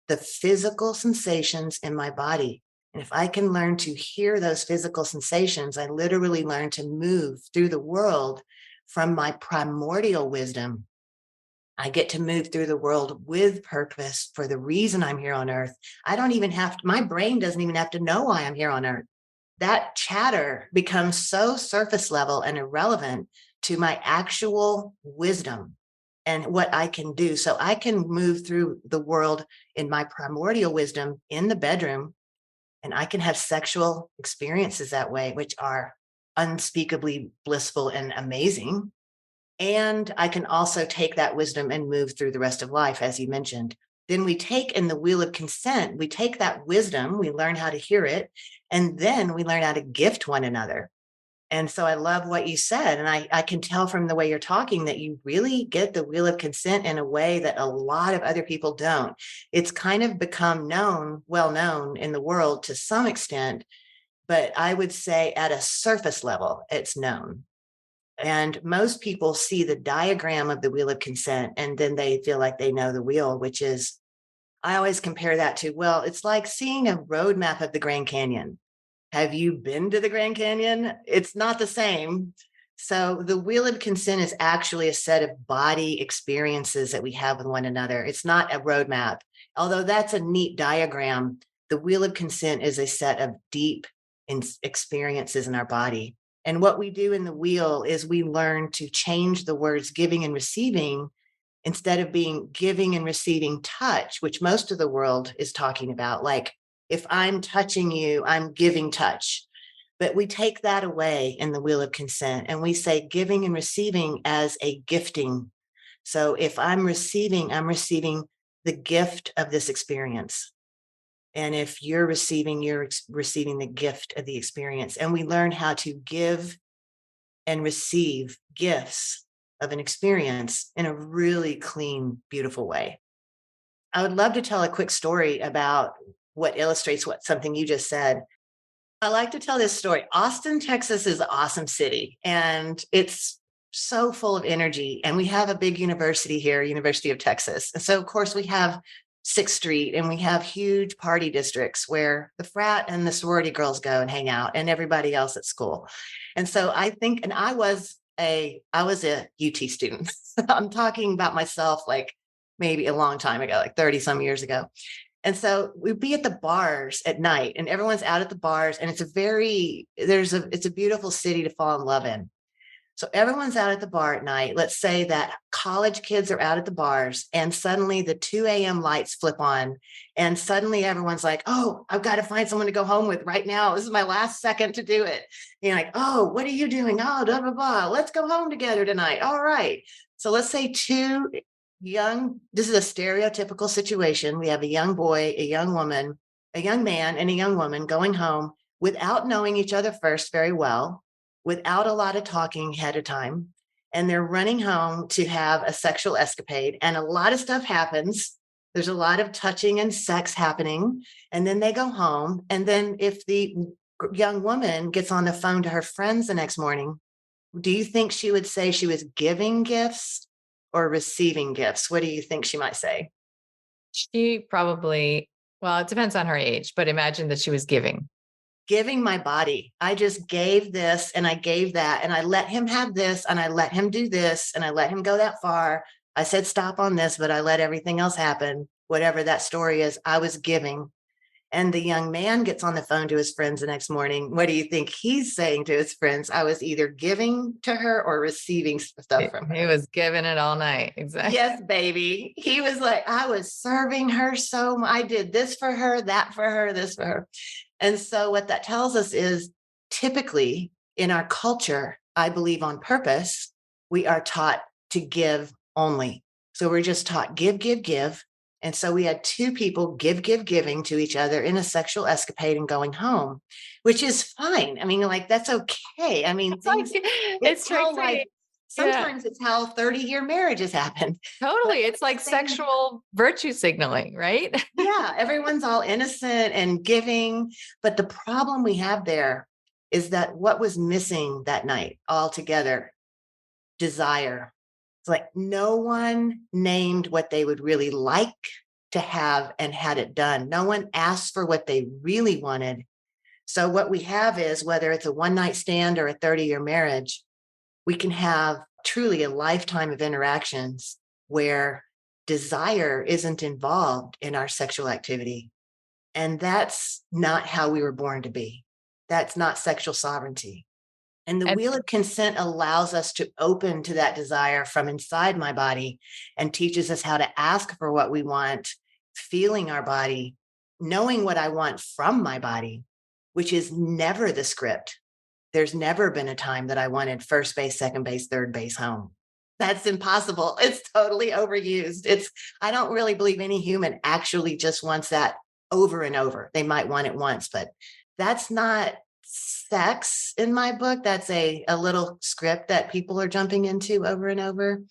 the physical sensations in my body. And if I can learn to hear those physical sensations, I literally learn to move through the world from my primordial wisdom I get to move through the world with purpose for the reason I'm here on earth. I don't even have to, my brain doesn't even have to know why I'm here on earth. That chatter becomes so surface level and irrelevant to my actual wisdom and what I can do. So I can move through the world in my primordial wisdom in the bedroom, and I can have sexual experiences that way, which are unspeakably blissful and amazing. And I can also take that wisdom and move through the rest of life, as you mentioned. Then we take in the wheel of consent, we take that wisdom, we learn how to hear it, and then we learn how to gift one another. And so I love what you said. And I can tell from the way you're talking that you really get the wheel of consent in a way that a lot of other people don't. It's kind of become known, well known in the world to some extent, but I would say at a surface level, it's known. And most people see the diagram of the wheel of consent and then they feel like they know the wheel, which is, I always compare that to, well, it's like seeing a roadmap of the Grand Canyon. Have you been to the Grand Canyon? It's not the same. So the wheel of consent is actually a set of body experiences that we have with one another. It's not a roadmap. Although that's a neat diagram, the wheel of consent is a set of deep experiences in our body. And what we do in the wheel is we learn to change the words giving and receiving instead of being giving and receiving touch, which most of the world is talking about. Like, if I'm touching you, I'm giving touch. But we take that away in the wheel of consent and we say giving and receiving as a gifting. So if I'm receiving the gift of this experience. And if you're receiving, receiving the gift of the experience. And we learn how to give and receive gifts of an experience in a really clean, beautiful way. I would love to tell a quick story about what illustrates what something you just said. I like to tell this story. Austin, Texas is an awesome city and it's so full of energy. And we have a big university here, University of Texas. And so, of course, we have Sixth Street and we have huge party districts where the frat and the sorority girls go and hang out and everybody else at school. And so I think, and I was a UT student. I'm talking about myself like maybe a long time ago, like 30 some years ago. And so we'd be at the bars at night and everyone's out at the bars and it's a beautiful city to fall in love in. So everyone's out at the bar at night. Let's say that college kids are out at the bars and suddenly the 2 a.m. lights flip on and suddenly everyone's like, oh, I've got to find someone to go home with right now. This is my last second to do it. You're like, oh, what are you doing? Oh, blah, blah, blah. Let's go home together tonight. All right. So let's say this is a stereotypical situation. We have a young boy, a young woman, a young man, and a young woman going home without knowing each other first very well, without a lot of talking ahead of time. And they're running home to have a sexual escapade. And a lot of stuff happens. There's a lot of touching and sex happening. And then they go home. And then if the young woman gets on the phone to her friends the next morning, do you think she would say she was giving gifts or receiving gifts? What do you think she might say? She probably, well, it depends on her age, but imagine that she was giving. Giving my body. I just gave this and I gave that and I let him have this and I let him do this and I let him go that far. I said stop on this, but I let everything else happen. Whatever that story is, I was giving. And the young man gets on the phone to his friends the next morning. What do you think he's saying to his friends? I was either giving to her or receiving stuff from He her. was giving it all night. Exactly. Yes, baby. He was like, I was serving her so much. I did this for her, that for her, this for her. And so what that tells us is typically in our culture, I believe on purpose, we are taught to give only. So we're just taught give, give, give. And so we had two people giving to each other in a sexual escapade and going home, which is fine. I mean, like, that's okay. I mean, It's like, it's it's how life, crazy. Yeah, sometimes it's how 30-year marriages happen. But totally. at It's like the same, sexual virtue signaling, right? yeah, everyone's all innocent and giving. But the problem we have there is that what was missing that night altogether, desire. It's like no one named what they would really like to have and had it done. No one asked for what they really wanted. So what we have is, whether it's a one night stand or a 30-year marriage, we can have truly a lifetime of interactions where desire isn't involved in our sexual activity. And that's not how we were born to be. That's not sexual sovereignty. And the And wheel of consent allows us to open to that desire from inside my body and teaches us how to ask for what we want, feeling our body, knowing what I want from my body, which is never the script. There's never been a time that I wanted first base, second base, third base home. That's impossible. It's totally overused. I don't really believe any human actually just wants that over and over. They might want it once, but that's not sex in my book. That's a little script that people are jumping into over and over.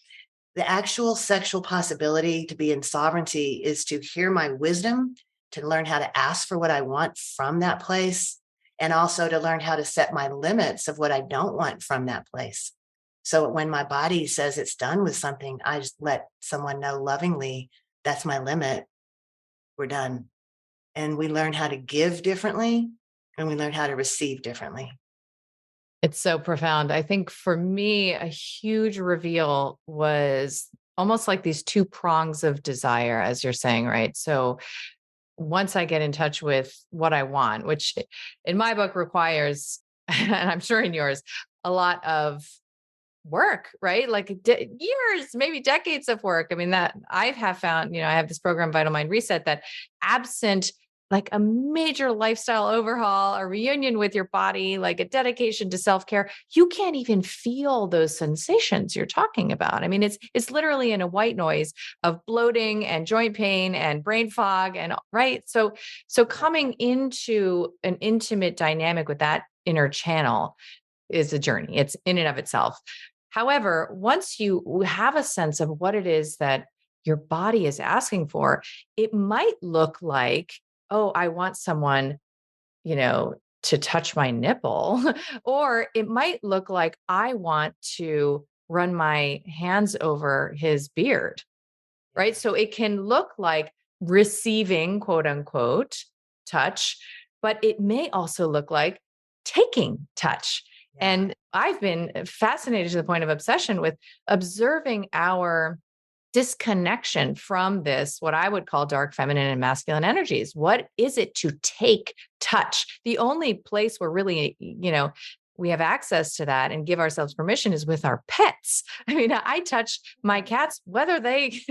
The actual sexual possibility to be in sovereignty is to hear my wisdom, to learn how to ask for what I want from that place, and also to learn how to set my limits of what I don't want from that place. So when my body says it's done with something, I just let someone know lovingly, that's my limit. We're done. And we learn how to give differently and we learn how to receive differently. it's so profound. I think for me, a huge reveal was almost like these two prongs of desire, as you're saying, right? So once I get in touch with what I want, which in my book requires, and I'm sure in yours, a lot of work, right? Like years, maybe decades of work. I mean, that I have found, I have this program, Vital Mind Reset, that absent like a major lifestyle overhaul, a reunion with your body, like a dedication to self-care, you can't even feel those sensations you're talking about. I mean, it's literally in a white noise of bloating and joint pain and brain fog and right. So coming into an intimate dynamic with that inner channel is a journey. It's in and of itself. However, once you have a sense of what it is that your body is asking for, it might look like, oh, I want someone, to touch my nipple, or it might look like I want to run my hands over his beard, right? So it can look like receiving, quote unquote, touch, but it may also look like taking touch. Yeah. And I've been fascinated to the point of obsession with observing our disconnection from this, what I would call dark feminine and masculine energies. What is it to take touch? The only place where really, we have access to that and give ourselves permission is with our pets. I mean, I touch my cats, whether they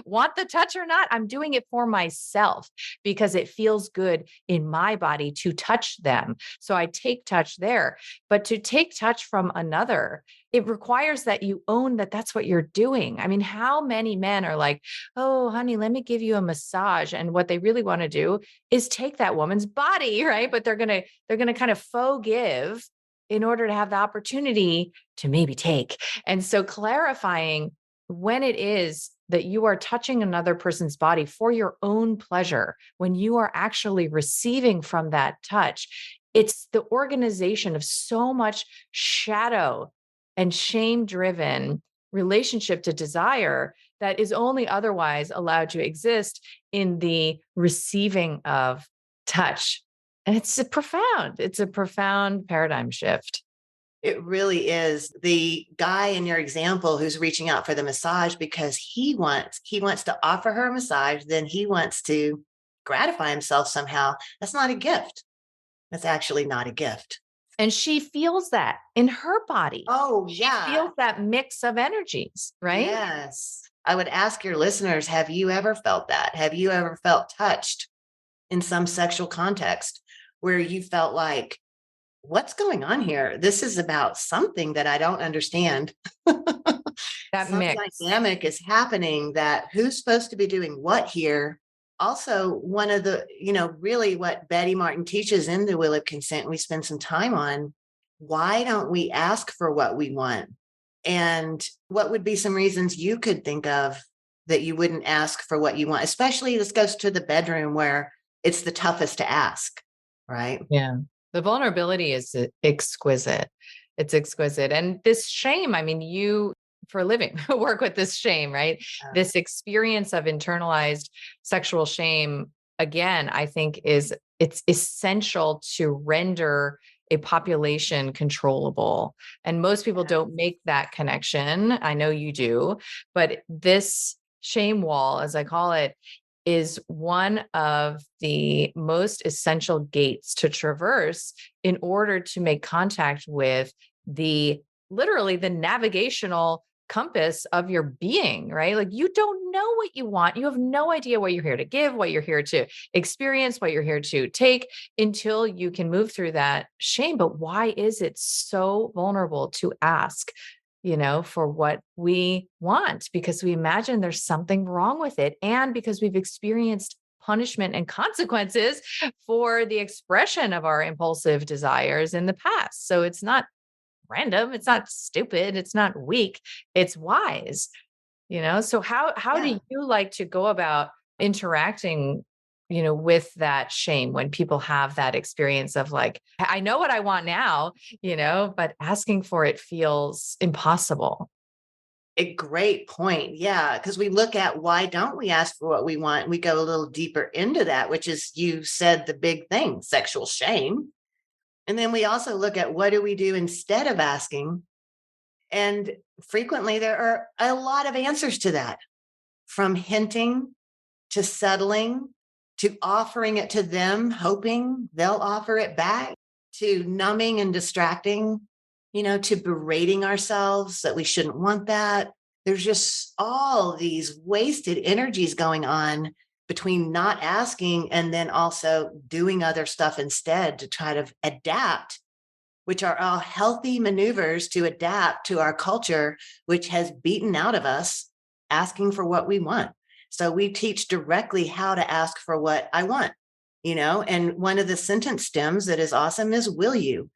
want the touch or not. I'm doing it for myself because it feels good in my body to touch them. So I take touch there. But to take touch from another, it requires that you own that that's what you're doing. I mean, how many men are like, oh, honey, let me give you a massage. And what they really want to do is take that woman's body, right? But they're going to kind of faux give in order to have the opportunity to maybe take. And so clarifying when it is that you are touching another person's body for your own pleasure, when you are actually receiving from that touch, it's the organization of so much shadow and shame driven relationship to desire that is only otherwise allowed to exist in the receiving of touch. And it's a profound paradigm shift. It really is. The guy in your example who's reaching out for the massage because he wants to offer her a massage, then he wants to gratify himself somehow. That's not a gift. That's actually not a gift. And she feels that in her body. Oh, She yeah. feels that mix of energies, right? Yes. I would ask your listeners, have you ever felt that? Have you ever felt touched in some sexual context where you felt like, what's going on here? This is about something that I don't understand. That Some mix. dynamic is happening that who's supposed to be doing what here. Also, one of the, really what Betty Martin teaches in the Will of Consent, we spend some time on, why don't we ask for what we want? And what would be some reasons you could think of that you wouldn't ask for what you want? Especially this goes to the bedroom where it's the toughest to ask, right? Yeah. The vulnerability is exquisite. It's exquisite. And this shame, I mean, you for a living work with this shame, right? Uh, This experience of internalized sexual shame, again, I think it's essential to render a population controllable. And most people don't make that connection. I know you do, but this shame wall, as I call it, is one of the most essential gates to traverse in order to make contact with the literally the navigational compass of your being, right? Like you don't know what you want. You have no idea what you're here to give, what you're here to experience, what you're here to take until you can move through that shame. But why is it so vulnerable to ask, for what we want? Because we imagine there's something wrong with it. And because we've experienced punishment and consequences for the expression of our impulsive desires in the past. So it's not random, it's not stupid, it's not weak, it's wise. So how do Yeah. you like to go about interacting, with that shame when people have that experience of like, I know what I want now, but asking for it feels impossible. A great point. Yeah. Because we look at why don't we ask for what we want? And we go a little deeper into that, which is you said the big thing, sexual shame. And then we also look at what do we do instead of asking? And frequently there are a lot of answers to that, from hinting to settling to offering it to them, hoping they'll offer it back, to numbing and distracting, to berating ourselves that we shouldn't want that. There's just all these wasted energies going on between not asking and then also doing other stuff instead to try to adapt, which are all healthy maneuvers to adapt to our culture, which has beaten out of us asking for what we want. So we teach directly how to ask for what I want, and one of the sentence stems that is awesome is will you?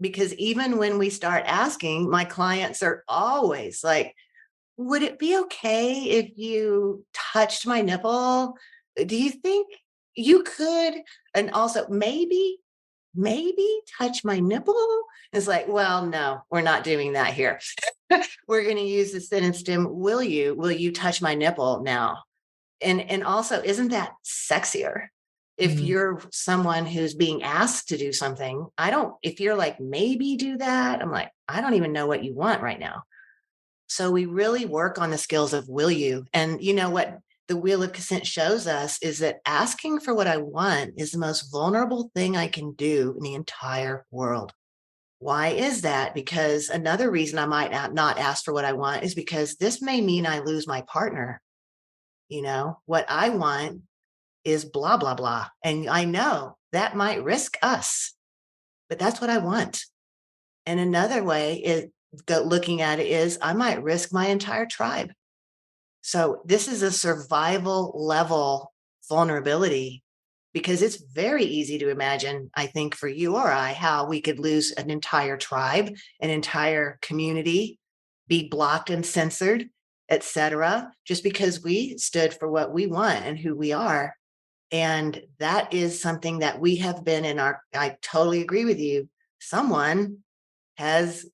Because even when we start asking, my clients are always like, would it be okay if you touched my nipple? Do you think you could? And also, maybe touch my nipple? It's like, well, no, we're not doing that here. We're going to use the sentence stem, will you touch my nipple now? And also, isn't that sexier? If Mm. you're someone who's being asked to do something, if you're like, maybe do that, I'm like, I don't even know what you want right now. So we really work on the skills of will you. And you know what the wheel of consent shows us is that asking for what I want is the most vulnerable thing I can do in the entire world. Why is that? Because another reason I might not ask for what I want is because this may mean I lose my partner. What I want is blah, blah, blah. And I know that might risk us, but that's what I want. And another way is looking at it is I might risk my entire tribe. So this is a survival level vulnerability because it's very easy to imagine, I think, for you or I, how we could lose an entire tribe, an entire community, be blocked and censored, etc., just because we stood for what we want and who we are. And that is something that we have been I totally agree with you. Someone has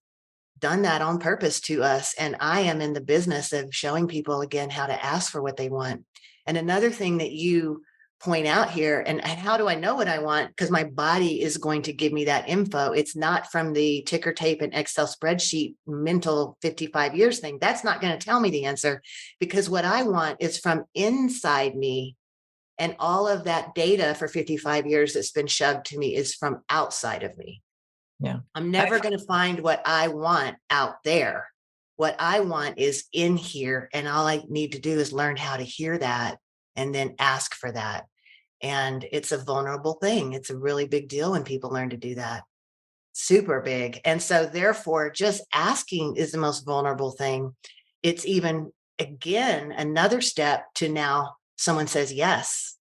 done that on purpose to us. And I am in the business of showing people again how to ask for what they want. And another thing that you point out here, and how do I know what I want? Because my body is going to give me that info. It's not from the ticker tape and Excel spreadsheet mental 55 years thing. That's not going to tell me the answer, because what I want is from inside me. And all of that data for 55 years that's been shoved to me is from outside of me. Yeah. I'm never going to find what I want out there. What I want is in here. And all I need to do is learn how to hear that and then ask for that. And it's a vulnerable thing. It's a really big deal when people learn to do that. Super big. And so, therefore, just asking is the most vulnerable thing. It's even, again, another step to now someone says yes.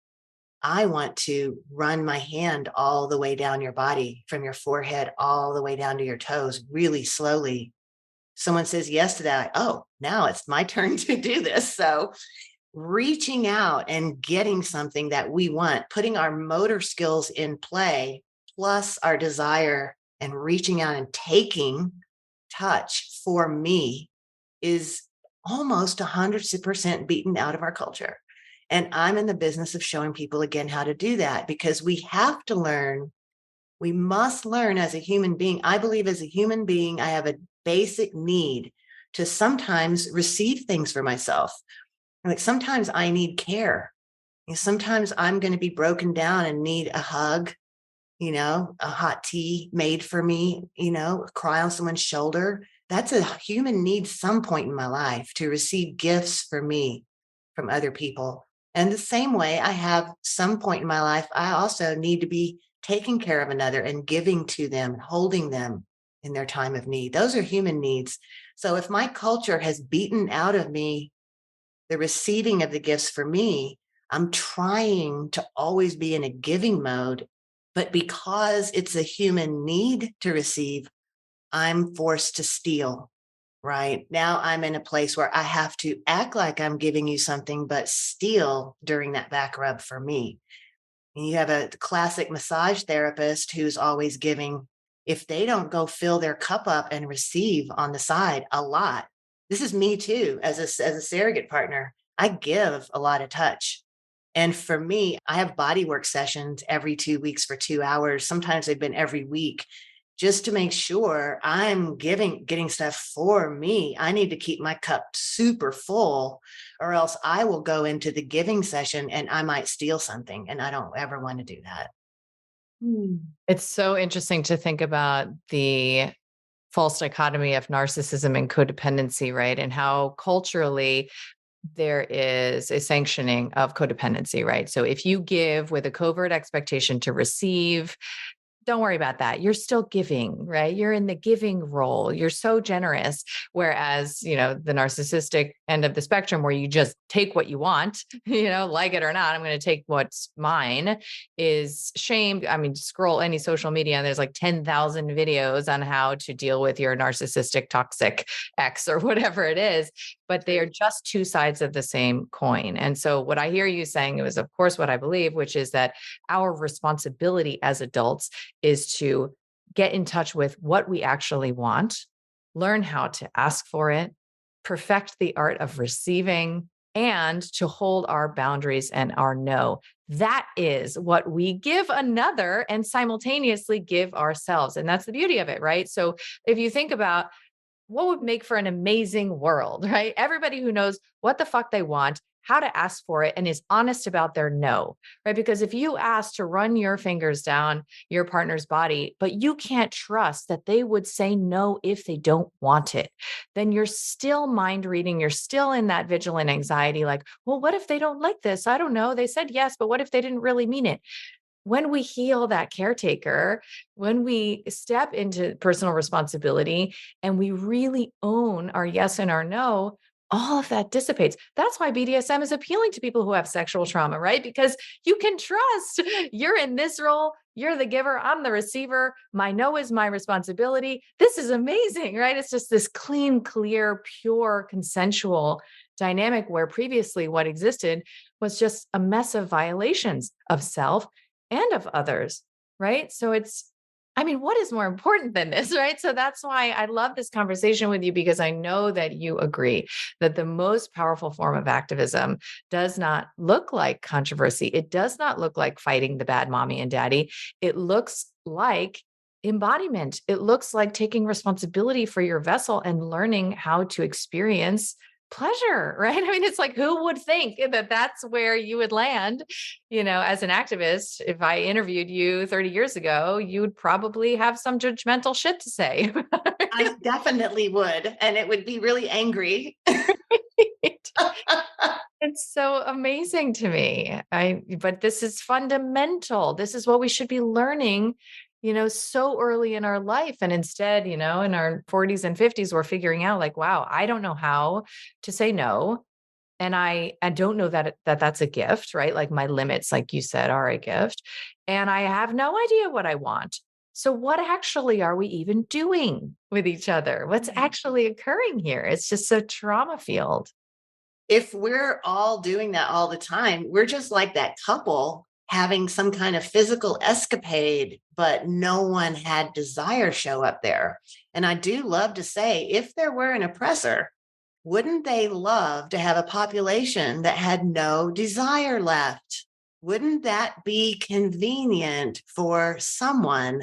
I want to run my hand all the way down your body, from your forehead all the way down to your toes, really slowly. Someone says yes to that. Oh, now it's my turn to do this. So reaching out and getting something that we want, putting our motor skills in play, plus our desire, and reaching out and taking touch for me is almost 100% beaten out of our culture. And I'm in the business of showing people again how to do that, because we have to learn We must learn as a human being. I believe as a human being, I have a basic need to sometimes receive things for myself. Like sometimes I need care. Sometimes I'm going to be broken down and need a hug, a hot tea made for me, cry on someone's shoulder. That's a human need some point in my life to receive gifts for me from other people. And the same way I have some point in my life, I also need to be taking care of another and giving to them, holding them in their time of need. Those are human needs. So if my culture has beaten out of me the receiving of the gifts for me, I'm trying to always be in a giving mode. But because it's a human need to receive, I'm forced to steal. Right now, I'm in a place where I have to act like I'm giving you something, but steal during that back rub for me. And you have a classic massage therapist who's always giving. If they don't go fill their cup up and receive on the side a lot, this is me too, as a surrogate partner. I give a lot of touch. And for me, I have body work sessions every 2 weeks for 2 hours. Sometimes they've been every week just to make sure I'm getting stuff for me. I need to keep my cup super full, or else I will go into the giving session and I might steal something. And I don't ever want to do that. It's so interesting to think about the false dichotomy of narcissism and codependency, right? And how culturally there is a sanctioning of codependency, right? So if you give with a covert expectation to receive, don't worry about that. You're still giving, right? You're in the giving role. You're so generous. Whereas, the narcissistic end of the spectrum where you just take what you want, like it or not, I'm going to take what's mine is shamed. I mean, scroll any social media and there's like 10,000 videos on how to deal with your narcissistic toxic ex or whatever it is, but they are just two sides of the same coin. And so what I hear you saying is, of course, what I believe, which is that our responsibility as adults is to get in touch with what we actually want, learn how to ask for it, perfect the art of receiving, and to hold our boundaries and our no. That is what we give another and simultaneously give ourselves. And that's the beauty of it, right? So if you think about what would make for an amazing world, right? Everybody who knows what the fuck they want, how to ask for it, and is honest about their no, right? Because if you ask to run your fingers down your partner's body, but you can't trust that they would say no if they don't want it, then you're still mind reading. You're still in that vigilant anxiety, like, well, what if they don't like this? I don't know. They said yes, but what if they didn't really mean it? When we heal that caretaker, when we step into personal responsibility and we really own our yes and our no, all of that dissipates. That's why BDSM is appealing to people who have sexual trauma, right? Because you can trust you're in this role, you're the giver, I'm the receiver. My no is my responsibility. This is amazing, right? It's just this clean, clear, pure, consensual dynamic where previously what existed was just a mess of violations of self and of others, right? So what is more important than this, right? So that's why I love this conversation with you, because I know that you agree that the most powerful form of activism does not look like controversy. It does not look like fighting the bad mommy and daddy. It looks like embodiment. It looks like taking responsibility for your vessel and learning how to experience pleasure, right? I mean, it's like, who would think that that's where you would land? As an activist, if I interviewed you 30 years ago, you would probably have some judgmental shit to say. I definitely would. And it would be really angry. It's so amazing to me. But this is fundamental. This is what we should be learning, so early in our life. And instead, in our 40s and 50s, we're figuring out like, wow, I don't know how to say no. And I don't know that that's a gift, right? Like my limits, like you said, are a gift. And I have no idea what I want. So what actually are we even doing with each other? What's actually occurring here? It's just so trauma fueled. If we're all doing that all the time, we're just like that couple having some kind of physical escapade, but no one had desire show up there. And I do love to say, if there were an oppressor, wouldn't they love to have a population that had no desire left? Wouldn't that be convenient for someone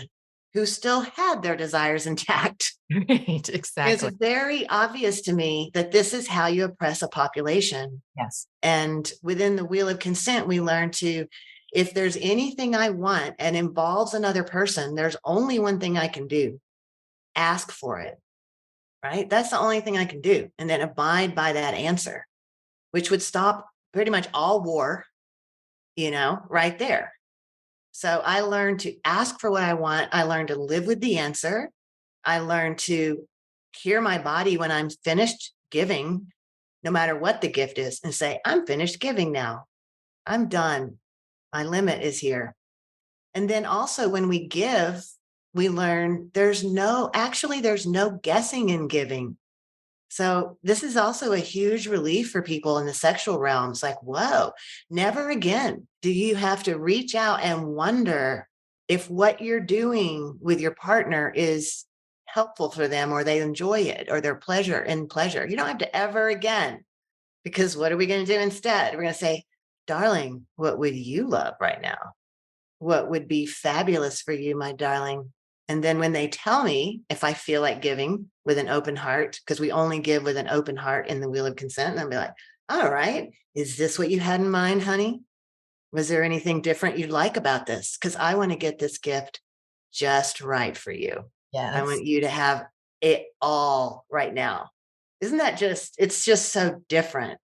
who still had their desires intact? Right, It's exactly. very obvious to me that this is how you oppress a population. Yes. And within the wheel of consent, we learn to, if there's anything I want and involves another person, there's only one thing I can do: ask for it, right? That's the only thing I can do. And then abide by that answer, which would stop pretty much all war, right there. So I learned to ask for what I want. I learned to live with the answer. I learned to hear my body when I'm finished giving, no matter what the gift is, and say, I'm finished giving now. I'm done. My limit is here. And then also when we give, we learn there's no guessing in giving. So this is also a huge relief for people in the sexual realms. Like, whoa, never again do you have to reach out and wonder if what you're doing with your partner is helpful for them, or they enjoy it, or their pleasure. You don't have to ever again, because what are we going to do instead? We're going to say, darling, what would you love right now? What would be fabulous for you, my darling? And then when they tell me if I feel like giving with an open heart, because we only give with an open heart in the wheel of consent, and I'll be like, all right, is this what you had in mind, honey? Was there anything different you'd like about this? Because I want to get this gift just right for you. I Yes. want you to have it all right now. Isn't that it's just so different.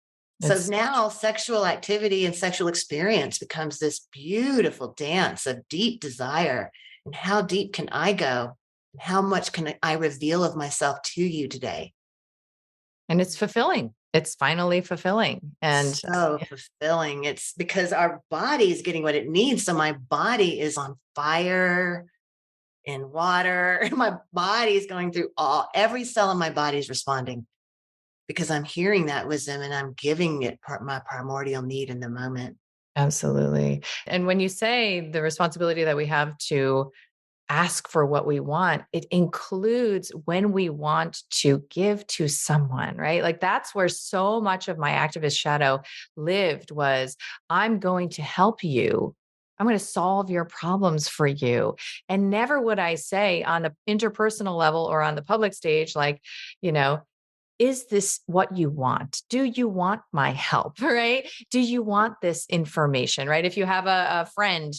So It's now sexual activity and sexual experience becomes this beautiful dance of deep desire. And how deep can I go? And how much can I reveal of myself to you today? and it's fulfilling. It's finally fulfilling. And So fulfilling. It's because our body is getting what it needs. So my body is on fire in water. My body is going through every cell of my body is responding because I'm hearing that wisdom and I'm giving it my primordial need in the moment. absolutely. And when you say the responsibility that we have to ask for what we want, it includes when we want to give to someone, right? Like that's where so much of my activist shadow lived was I'm going to help you. I'm going to solve your problems for you. And never would I say on the interpersonal level or on the public stage, like, you know, is this what you want? Do you want my help? Right? Do you want this information? Right? If you have a friend,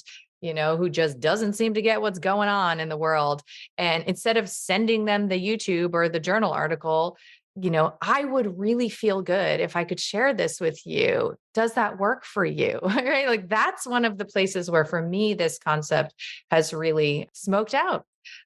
who just doesn't seem to get what's going on in the world, and instead of sending them the YouTube or the journal article, I would really feel good if I could share this with you. Does that work for you? Right? Like that's one of the places where for me, this concept has really smoked out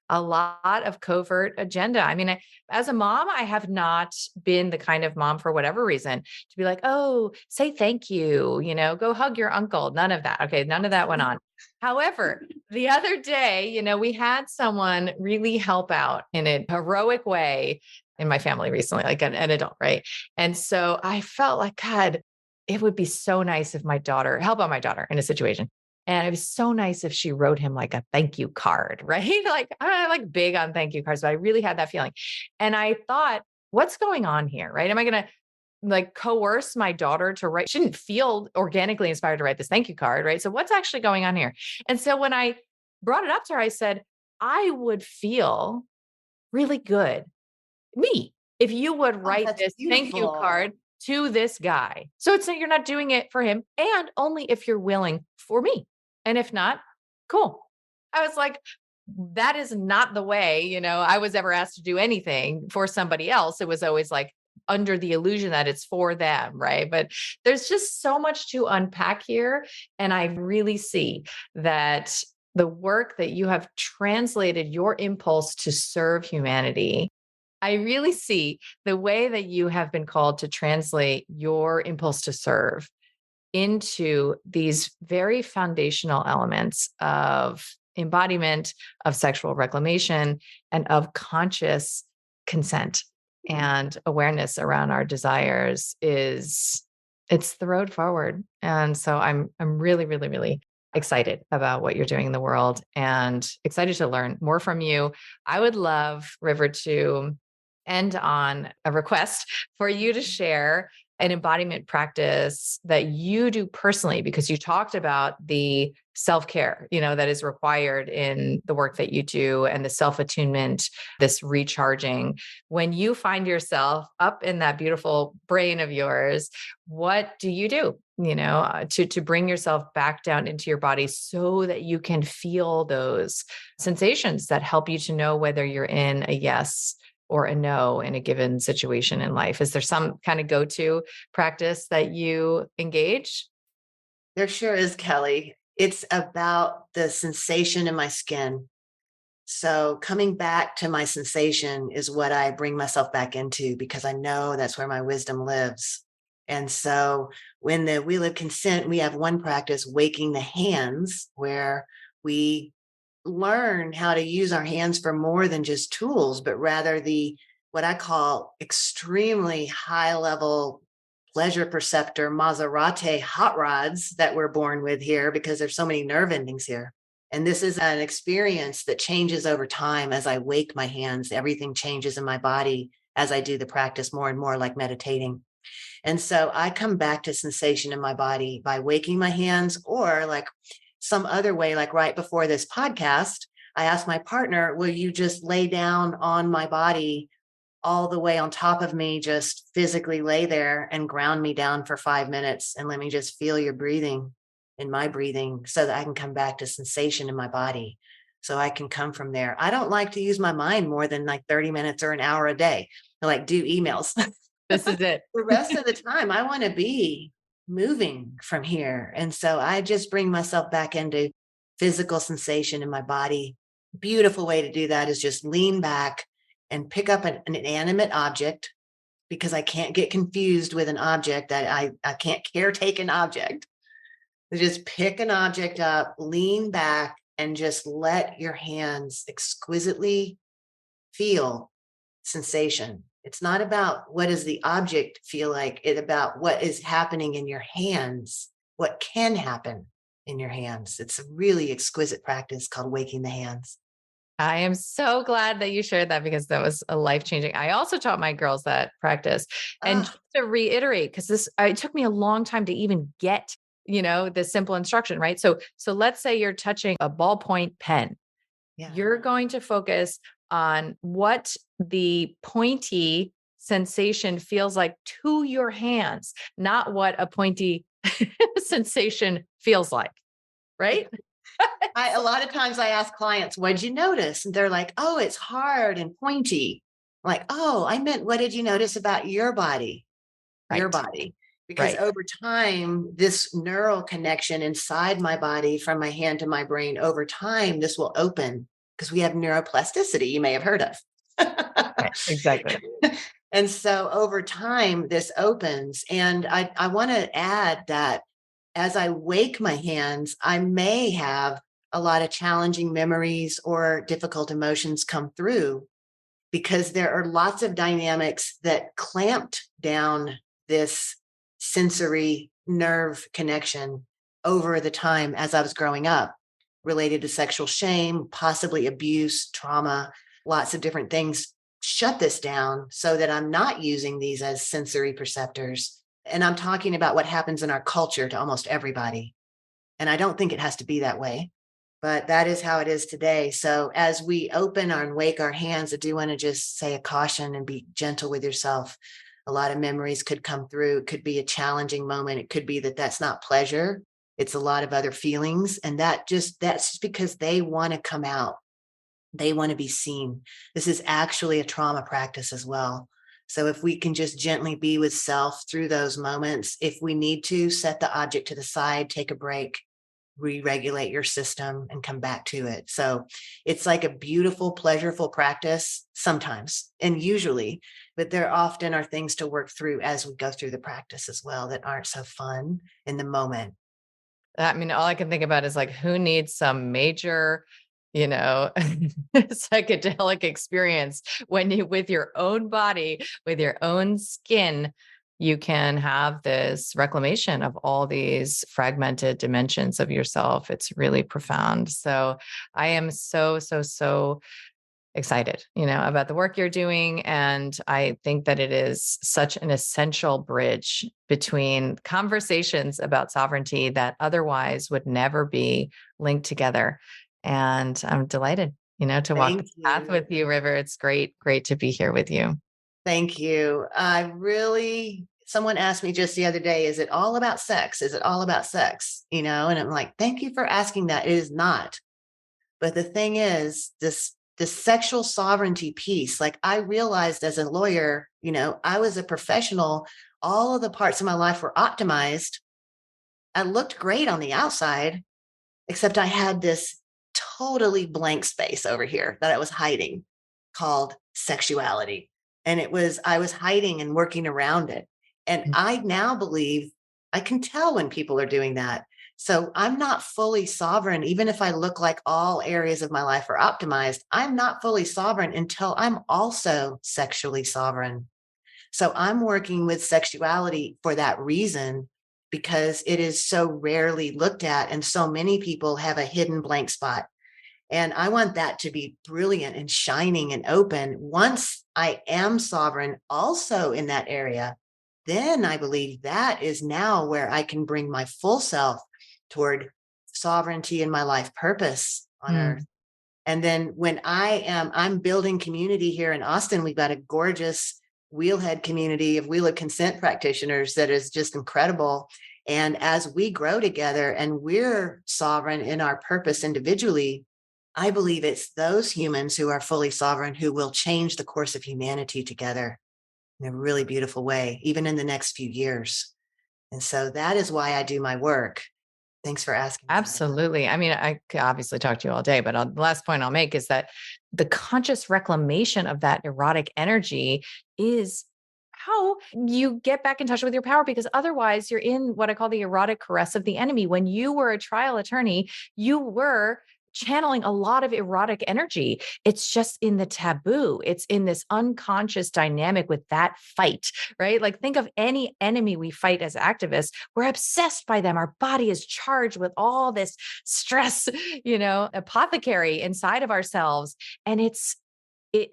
a lot of covert agenda. I mean, as a mom, I have not been the kind of mom for whatever reason to be like, oh, say thank you, go hug your uncle. None of that. Okay. None of that went on. However, the other day, we had someone really help out in a heroic way in my family recently, like an adult, right? And so I felt like, God, it would be so nice if help out my daughter in a situation. And it was so nice if she wrote him like a thank you card, right? Like I like big on thank you cards, but I really had that feeling. And I thought, what's going on here, right? Am I going to like coerce my daughter to write? She didn't feel organically inspired to write this thank you card, right? So what's actually going on here? And so when I brought it up to her, I said, I would feel really good, me, if you would Oh, write that's this thank you card beautiful. to this guy. So it's not, you're not doing it for him, and only if you're willing for me. And if not, cool. I was like, that is not the way, I was ever asked to do anything for somebody else. It was always like under the illusion that it's for them, right? But there's just so much to unpack here. And I really see that the work that you have translated your impulse to serve humanity, I really see the way that you have been called to translate your impulse to serve into these very foundational elements of embodiment, of sexual reclamation, and of conscious consent and awareness around our desires it's the road forward. And so I'm really, really, really excited about what you're doing in the world and excited to learn more from you. I would love, River, to end on a request for you to share an embodiment practice that you do personally, because you talked about the self-care, that is required in the work that you do, and the self-attunement, this recharging. When you find yourself up in that beautiful brain of yours, what do you do, to bring yourself back down into your body so that you can feel those sensations that help you to know whether you're in a yes or a no in a given situation in life? Is there some kind of go-to practice that you engage? There sure is, Kelly. It's about the sensation in my skin. So coming back to my sensation is what I bring myself back into, because I know that's where my wisdom lives. And so when the wheel of consent, we have one practice, waking the hands, where we learn how to use our hands for more than just tools, but rather the what I call extremely high level pleasure perceptor Maserati hot rods that we're born with here, because there's so many nerve endings here. And this is an experience that changes over time. As I wake my hands, everything changes in my body as I do the practice more and more, like meditating. And so I come back to sensation in my body by waking my hands, or like some other way, like right before this podcast, I asked my partner, will you just lay down on my body all the way on top of me, just physically lay there and ground me down for 5 minutes and let me just feel your breathing and my breathing, so that I can come back to sensation in my body. So I can come from there. I don't like to use my mind more than like 30 minutes or an hour a day. I like do emails. This is it. The rest of the time, I want to be moving from here. And so I just bring myself back into physical sensation in my body. Beautiful way to do that is just lean back and pick up an inanimate object, because I can't get confused with an object that I can't caretake an object. Just pick an object up, lean back, and just let your hands exquisitely feel sensation. It's not about what does the object feel like, it's about what is happening in your hands, what can happen in your hands. It's a really exquisite practice called waking the hands. I am so glad that you shared that, because that was a life-changing. I also taught my girls that practice. And Oh, just to reiterate, because it took me a long time to even get, the simple instruction, right? So let's say you're touching a ballpoint pen. yeah. You're going to focus on what the pointy sensation feels like to your hands, not what a pointy sensation feels like, right? A lot of times I ask clients, what'd you notice? And they're like, oh, it's hard and pointy. Like, oh, I meant, what did you notice about your body? Your Right. body. Because Right. over time, this neural connection inside my body, from my hand to my brain, over time, this will open, because we have neuroplasticity, you may have heard of. Right. Exactly. And so over time, this opens. And I want to add that as I wake my hands, I may have a lot of challenging memories or difficult emotions come through, because there are lots of dynamics that clamped down this sensory nerve connection over the time as I was growing up, related to sexual shame, possibly abuse, trauma, lots of different things shut this down so that I'm not using these as sensory perceptors. And I'm talking about what happens in our culture to almost everybody. And I don't think it has to be that way, but that is how it is today. So as we open and wake our hands, I do want to just say a caution and be gentle with yourself. A lot of memories could come through. It could be a challenging moment. It could be that that's not pleasure. It's a lot of other feelings. And that's just because they want to come out. They want to be seen. This is actually a trauma practice as well. So if we can just gently be with self through those moments, if we need to set the object to the side, take a break, re-regulate your system and come back to it. So it's like a beautiful, pleasurable practice sometimes and usually, but there often are things to work through as we go through the practice as well that aren't so fun in the moment. I mean, all I can think about is like, who needs some major, psychedelic experience when you, with your own body, with your own skin, you can have this reclamation of all these fragmented dimensions of yourself. It's really profound. So I am so, so, so excited, about the work you're doing. And I think that it is such an essential bridge between conversations about sovereignty that otherwise would never be linked together. And I'm delighted, to walk Thank this path you. with you, River. It's great to be here with you. Thank you. Someone asked me just the other day, is it all about sex? Is it all about sex? And I'm like, thank you for asking that. It is not. But the thing is, this sexual sovereignty piece, like I realized as a lawyer, I was a professional. All of the parts of my life were optimized. I looked great on the outside, except I had this totally blank space over here that I was hiding called sexuality. And I was hiding and working around it. And I now believe I can tell when people are doing that. So I'm not fully sovereign, even if I look like all areas of my life are optimized. I'm not fully sovereign until I'm also sexually sovereign. So I'm working with sexuality for that reason, because it is so rarely looked at. And so many people have a hidden blank spot. And I want that to be brilliant and shining and open. Once I am sovereign also in that area, then I believe that is now where I can bring my full self toward sovereignty and my life purpose on earth. Mm. And then when I'm building community here in Austin. We've got a gorgeous wheelhead community of wheel of consent practitioners that is just incredible. And as we grow together and we're sovereign in our purpose individually, I believe it's those humans who are fully sovereign who will change the course of humanity together in a really beautiful way, even in the next few years. And so that is why I do my work. Thanks for asking, Kelly. Absolutely. I mean, I could obviously talk to you all day, but the last point I'll make is that the conscious reclamation of that erotic energy is how you get back in touch with your power, because otherwise you're in what I call the erotic caress of the enemy. When you were a trial attorney, you were channeling a lot of erotic energy. It's just in the taboo. It's in this unconscious dynamic with that fight, right? Like think of any enemy we fight as activists. We're obsessed by them. Our body is charged with all this stress, apothecary inside of ourselves. And it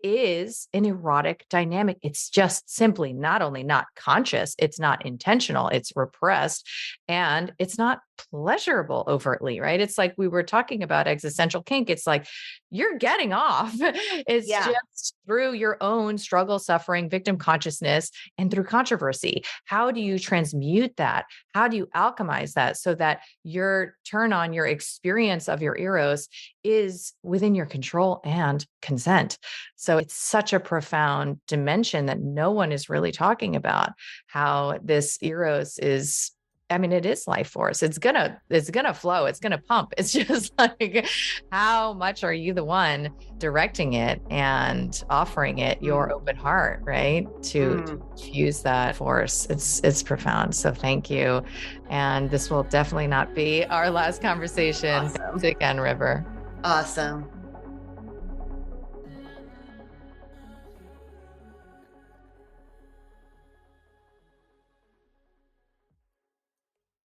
is an erotic dynamic. It's just simply not only not conscious, it's not intentional, it's repressed, and it's not pleasurable overtly, right? It's like we were talking about existential kink. It's like you're getting off. It's Yeah. just through your own struggle, suffering, victim consciousness, and through controversy. How do you transmute that? How do you alchemize that so that your turn on, your experience of your eros is within your control and consent? So it's such a profound dimension that no one is really talking about, how this eros is, I mean, it is life force. It's gonna flow. It's gonna pump. It's just like, how much are you the one directing it and offering it your open heart, right? To fuse that force. It's profound. So thank you. And this will definitely not be our last conversation. Awesome. Thanks again, River. Awesome.